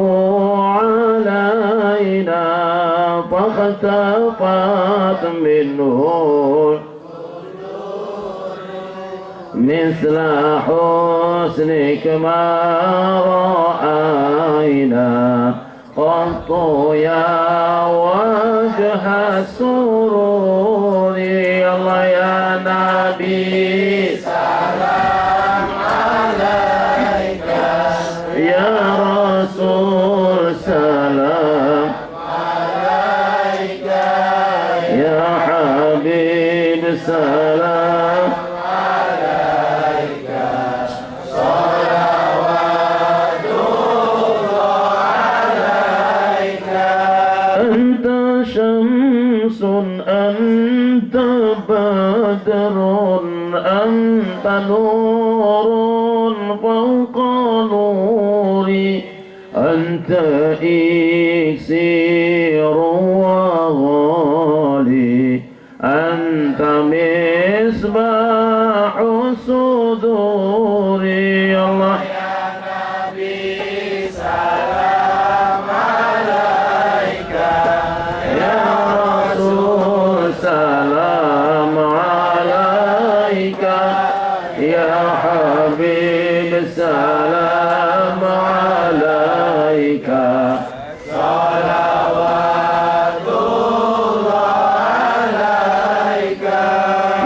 alaina fakhtafat minhu misla husnika ma ra'ayna qattu ya wajha sururi. Allah ya Nabi salam alaika, ya Rasul salam alaika, ya Habib salam alaika, salawatullah alaika. Anta syamsun anta badrun anta nurun fawqa nuri, anta iksirun wa ghali, anta misbahu suduri. Allah ya Nabi salam alaika, ya Rasul salam alaika, ya Habib salam alaika, salawatullah alaika.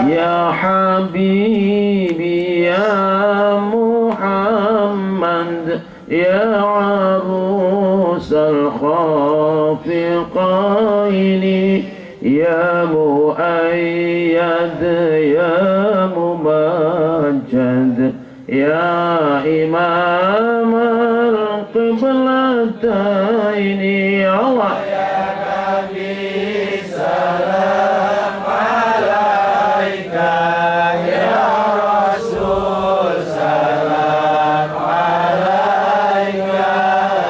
Ya Habibi ya Muhammad, ya arusal khafiqaini, ya muayyad ya mumajjad, ya imam al-qiblataini. Allah ya Nabi salam alaika, ya Rasul salam alaika,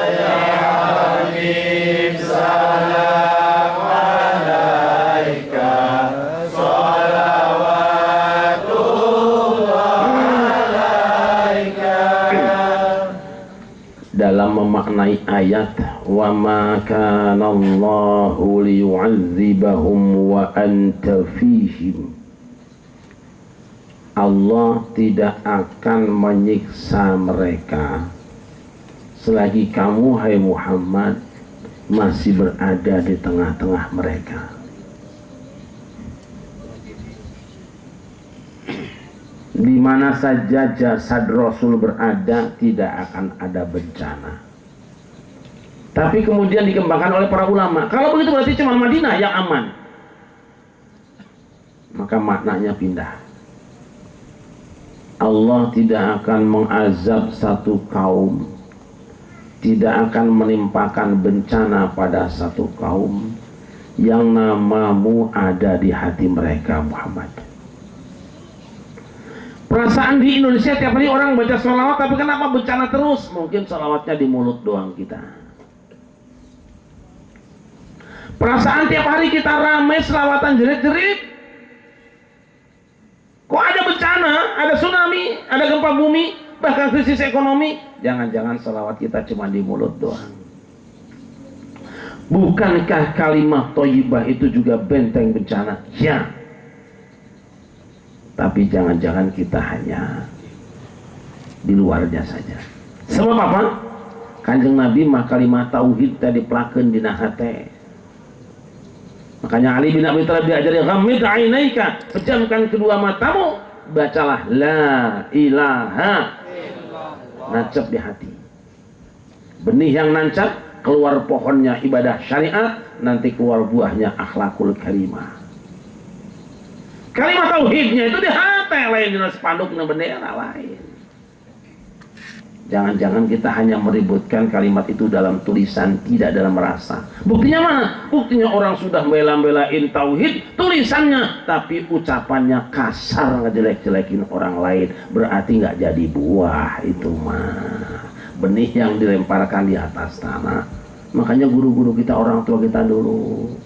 ya Habib salam alaika, salawatullah alaika. Dalam memaknai ayat wa ma kana Allahu liyu'adzibahum wa anta fihim, Allah tidak akan menyiksa mereka selagi kamu hai Muhammad masih berada di tengah-tengah mereka. Di mana saja jasad Rasul berada tidak akan ada bencana. Tapi kemudian dikembangkan oleh para ulama, kalau begitu berarti cuma Madinah yang aman. Maka maknanya pindah. Allah tidak akan mengazab satu kaum, tidak akan menimpakan bencana pada satu kaum yang namamu ada di hati mereka, Muhammad. Perasaan di Indonesia tiap hari orang baca sholawat, tapi kenapa bencana terus? Mungkin sholawatnya di mulut doang kita. Perasaan tiap hari kita ramai selawatan jerit-jerit, kok ada bencana, ada tsunami, ada gempa bumi, bahkan krisis ekonomi. Jangan-jangan sholawat kita cuma di mulut doang. Bukankah kalimat thayyibah itu juga benteng bencana? Ya. Tapi jangan-jangan kita hanya di luarnya saja. Sebab apa? Kanjeng Nabi mah kalimat tauhid tadi pelakeun dina hate. Makanya Ali bin Abi Thalib diajari ghammid 'ainaika, pejamkan kedua matamu, bacalah la ilaha illallah, nancap di hati. Benih yang nancap, keluar pohonnya ibadah syariat, nanti keluar buahnya akhlakul karimah. Kalimat tauhidnya itu di hati, lain di spanduk dan bendera lain. Jangan-jangan kita hanya meributkan kalimat itu dalam tulisan, tidak dalam rasa. Buktinya mana? Buktinya orang sudah bela-belain tauhid tulisannya, tapi ucapannya kasar, ngejelek-jelekin orang lain. Berarti nggak jadi buah itu mah. Benih yang dilemparkan di atas tanah. Makanya guru-guru kita, orang tua kita dulu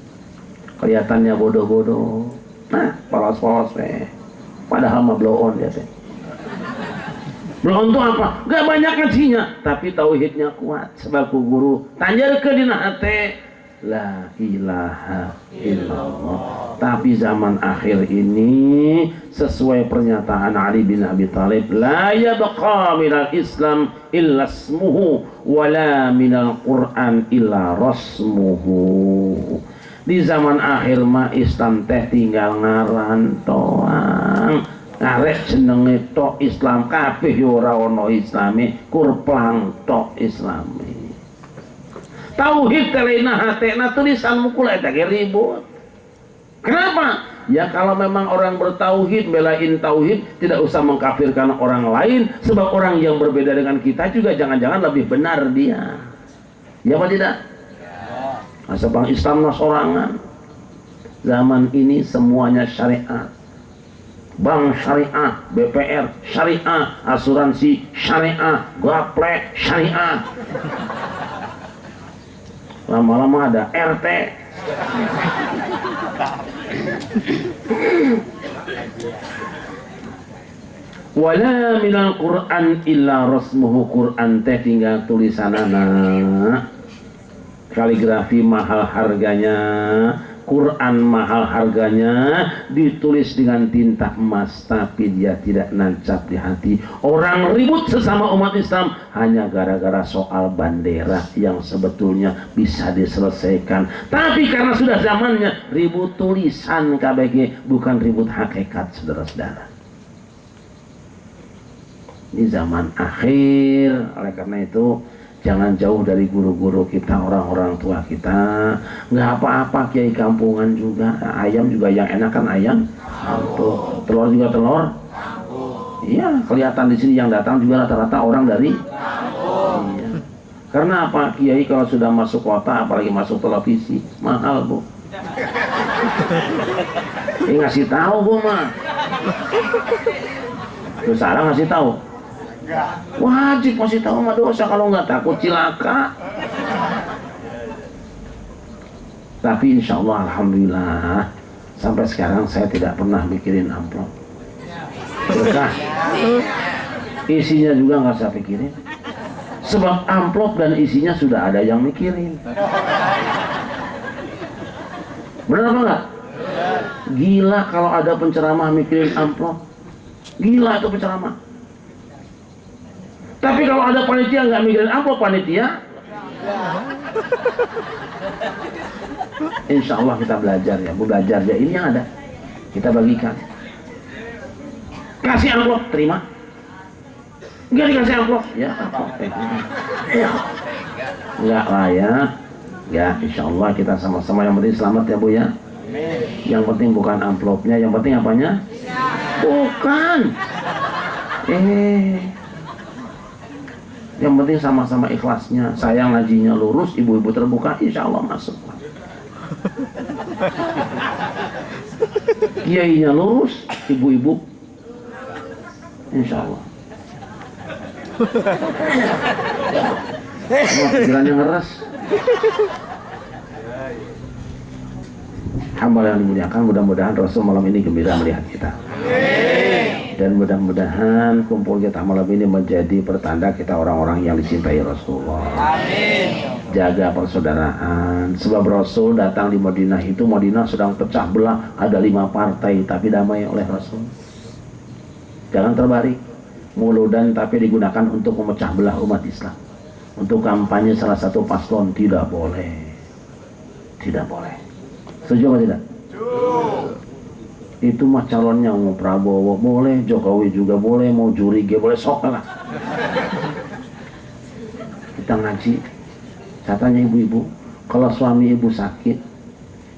kelihatannya bodoh-bodoh. Nah, polos-polos padahal mah blow on dia teh. Blow on itu apa? Gak banyak ngajinya, tapi tauhidnya kuat. Sebab ku guru tanjarkeun dina hate la ilaha illallah. Tapi zaman akhir ini sesuai pernyataan Ali bin Abi Thalib, la yabqa minal Islam illa ismuhu wala minal Quran illa rasmuhu. Di zaman akhir mah Islam teh tinggal ngaran toang, ngarek jenenge tok Islam, kabeh yo ora ono islame, kurplang tok islame. Tauhid telena hatena tulisan mukul eta ge ribut. Kenapa? Ya kalau memang orang bertauhid, belain tauhid, tidak usah mengkafirkan orang lain, sebab orang yang berbeda dengan kita juga jangan-jangan lebih benar dia. Ya apa tidak? Asal Islam sorangan. Zaman ini semuanya syariat. Bank syariah, BPR syariah, asuransi syariah, gaple syariah. Lama-lama ada RT. Wala minal Quran illa rasmuhu. Quran teh tinggal tulisanana. Kaligrafi mahal harganya, Quran mahal harganya, ditulis dengan tinta emas, tapi dia tidak nancap di hati. Orang ribut sesama umat Islam hanya gara-gara soal bendera yang sebetulnya bisa diselesaikan. Tapi karena sudah zamannya, ribut tulisan KBG, bukan ribut hakikat, saudara-saudara. Ini zaman akhir, oleh karena itu jangan jauh dari guru-guru kita, orang-orang tua kita. Nggak apa-apa kiai kampungan juga. Ayam juga yang enak kan ayam. Tuh, telur juga telur. Iya, kelihatan di sini yang datang juga rata-rata orang dari. Iya. Karena apa? Kiai kalau sudah masuk kota, apalagi masuk televisi, mahal bu. Ngasih tahu bu mah. Terus salah ngasih tahu. Wajib masih tahu mah dosa, kalau nggak takut cilaka. Tapi insya Allah alhamdulillah sampai sekarang saya tidak pernah mikirin amplop. Berkah. Isinya juga nggak saya pikirin. Sebab amplop dan isinya sudah ada yang mikirin. Benar apa enggak? Gila kalau ada penceramah mikirin amplop. Gila itu penceramah. Tapi kalau ada panitia nggak mikirin amplop, panitia Insya Allah kita belajar ya, belajar ya, ini yang ada kita bagikan. Kasih amplop, terima. Enggak dikasih amplop, ya amplop. Enggak lah ya. Ya, insya Allah kita sama-sama, yang penting selamat ya Bu ya. Yang penting bukan amplopnya, yang penting apanya? Bukan. Yang penting sama-sama ikhlasnya. Saya ngajinya lurus, ibu-ibu terbuka, insya Allah masuk. Kiainya lurus, ibu-ibu, insya Allah. Pikirannya ngeres. Hamba yang dimuliakan, mudah-mudahan Rasul malam ini gembira melihat kita. Dan mudah-mudahan kumpul kita malam ini menjadi pertanda kita orang-orang yang dicintai Rasulullah. Jaga persaudaraan. Sebab Rasul datang di Madinah itu, Madinah sedang pecah belah, ada 5 partai, tapi damai oleh Rasul. Jangan terbalik. Muludan tapi digunakan untuk memecah belah umat Islam. Untuk kampanye salah satu paslon, tidak boleh. Tidak boleh. Setuju atau tidak? Itu mah calonnya mau Prabowo boleh, Jokowi juga boleh, mau Jurige boleh, sok lah. Kita ngaji. Saya tanya ibu-ibu, kalau suami ibu sakit,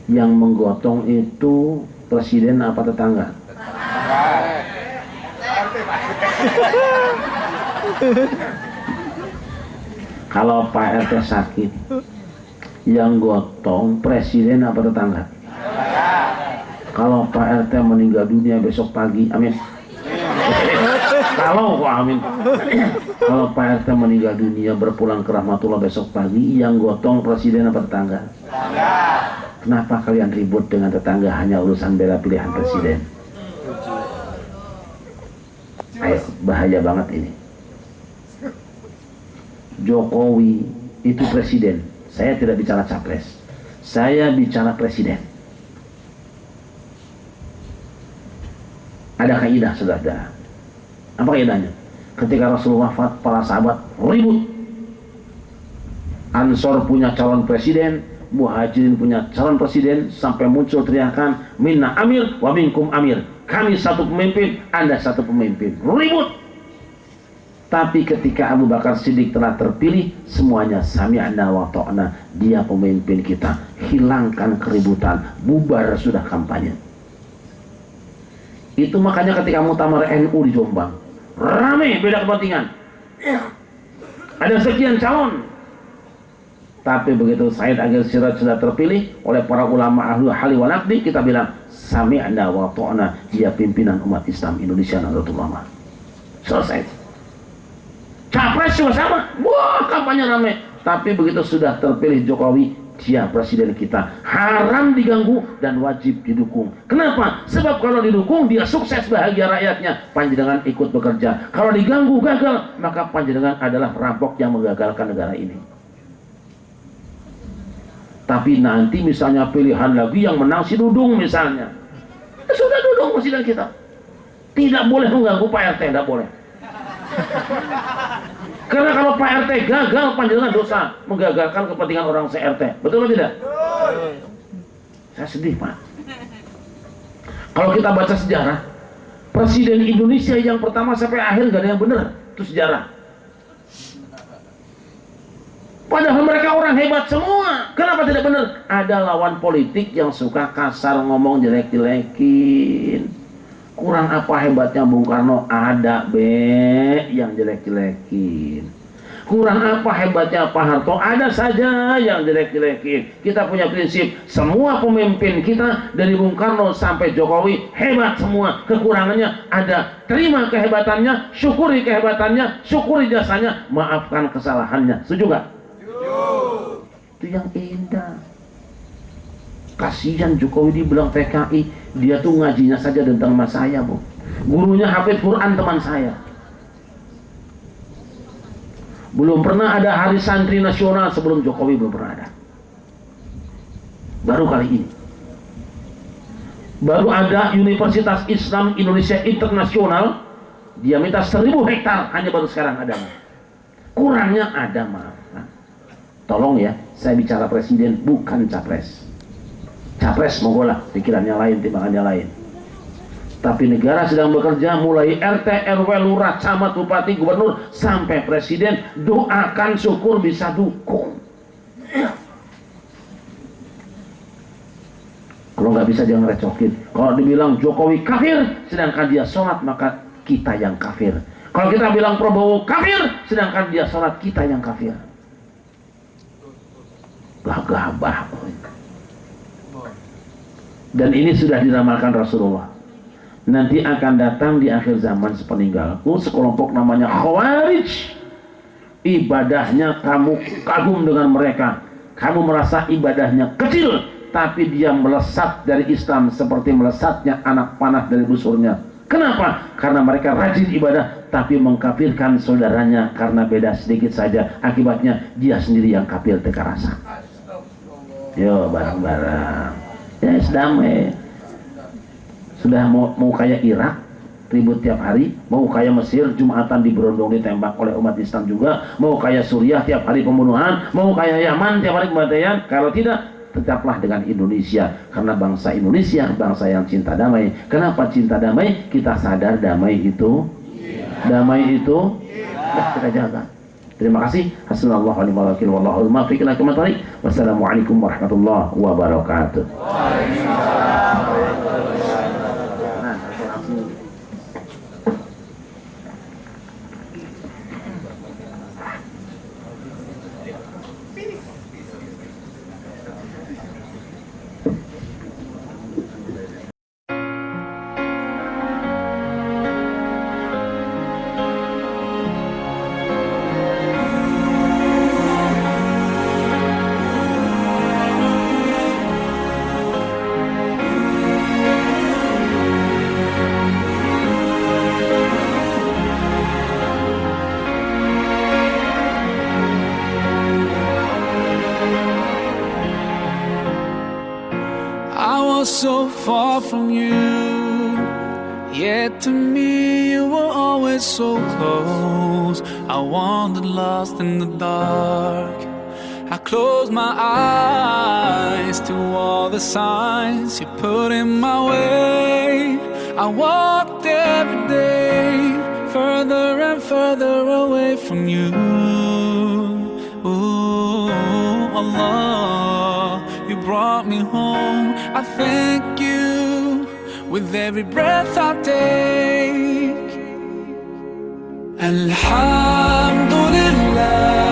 yang menggotong itu presiden apa tetangga? Kalau Pak RT sakit, yang gotong presiden apa tetangga? Kalau Pak RT meninggal dunia besok pagi, amin. Kalau amin. Kalau Pak RT meninggal dunia berpulang ke rahmatullah besok pagi, yang gotong presiden apa tetangga? Kenapa kalian ribut dengan tetangga hanya urusan bela pilihan presiden? Ayo, bahaya banget ini. Jokowi itu presiden. Saya tidak bicara capres. Saya bicara presiden. Ada kaidah, saudara. Apa kaidahnya? Ketika Rasulullah wafat, para sahabat ribut. Ansor punya calon presiden, Muhajirin punya calon presiden, sampai muncul teriakan, minna amir wa minkum amir. Kami satu pemimpin, Anda satu pemimpin. Ribut. Tapi ketika Abu Bakar Siddiq telah terpilih, semuanya sami'na wa ta'na. Dia pemimpin kita. Hilangkan keributan. Bubar sudah kampanye. Itu makanya ketika muktamar NU di Jombang, rame beda kepentingan. Ada sekian calon. Tapi begitu Said Agil Siraj sudah terpilih oleh para ulama ahli hali wal aqdi, kita bilang sami'na wa ta'na. Dia pimpinan umat Islam Indonesia Nahdlatul Ulama. Selesai. Capres juga sama, wah kampanye ramai. Tapi begitu sudah terpilih Jokowi, dia presiden kita. Haram diganggu dan wajib didukung. Kenapa? Sebab kalau didukung dia sukses bahagia rakyatnya. Panjenengan ikut bekerja. Kalau diganggu gagal, maka panjenengan adalah perampok yang menggagalkan negara ini. Tapi nanti misalnya pilihan lagi yang menang si Dudung misalnya. Sudah Dudung presiden kita. Tidak boleh mengganggu Pak RT, tidak boleh. Karena kalau Pak RT gagal, panjenengan dosa menggagalkan kepentingan orang se-RT. Betul atau tidak? Saya sedih, Pak. Kalau kita baca sejarah, Presiden Indonesia yang pertama sampai akhir gak ada yang benar. Itu sejarah. Padahal mereka orang hebat semua. Kenapa tidak benar? Ada lawan politik yang suka kasar, ngomong jelek-jelekin. Kurang apa hebatnya Bung Karno? Ada yang jelek-jelekin. Kurang apa hebatnya Pak Harto? Ada saja yang jelek-jelekin. Kita punya prinsip, semua pemimpin kita dari Bung Karno sampai Jokowi hebat semua. Kekurangannya ada. Terima kehebatannya, syukuri kehebatannya, syukuri jasanya, maafkan kesalahannya. Setuju gak? Itu yang indah. Kasihan Jokowi dibilang PKI, dia tuh ngajinya saja tentang mas saya, Bu. Gurunya hafid Quran teman saya. Belum pernah ada hari santri nasional sebelum Jokowi, belum pernah ada. Baru kali ini. Baru ada Universitas Islam Indonesia Internasional, dia minta 1000 hektar, hanya baru sekarang ada. Kurangnya ada, maaf. Tolong ya, Saya bicara presiden, bukan capres. Capres monggo lah, pikirannya lain, timbangannya lain. Tapi negara sedang bekerja, mulai RT, RW, lurah, camat, bupati, gubernur, sampai presiden. Doakan, syukur, bisa dukung. Kalau nggak bisa jangan recokin. Kalau dibilang Jokowi kafir, sedangkan dia sholat, maka kita yang kafir. Kalau kita bilang Prabowo kafir, sedangkan dia sholat, kita yang kafir. Gagah. Dan ini sudah diramalkan Rasulullah. Nanti akan datang di akhir zaman sepeninggalku sekelompok namanya Khawarij. Ibadahnya kamu kagum dengan mereka. Kamu merasa ibadahnya kecil, tapi dia melesat dari Islam seperti melesatnya anak panah dari busurnya. Kenapa? Karena mereka rajin ibadah tapi mengkafirkan saudaranya karena beda sedikit saja. Akibatnya dia sendiri yang kafir teka rasa. Yo, barang-barang. Ya, damai. Sudah mau kayak Irak, ribut tiap hari. Mau kayak Mesir, Jumatan diberondong ditembak oleh umat Islam juga. Mau kayak Suriah, tiap hari pembunuhan. Mau kayak Yaman, tiap hari kematian. Kalau tidak, tetaplah dengan Indonesia. Karena bangsa Indonesia, bangsa yang cinta damai. Kenapa cinta damai? Kita sadar damai itu kita jaga. Terima kasih. Wassalamualaikum warahmatullahi wabarakatuh. So far from you, yet to me you were always so close. I wandered lost in the dark. I closed my eyes to all the signs you put in my way. I walked every day further and further away from you. Ooh, Allah, you brought me home. I thank you with every breath I take. Alhamdulillah.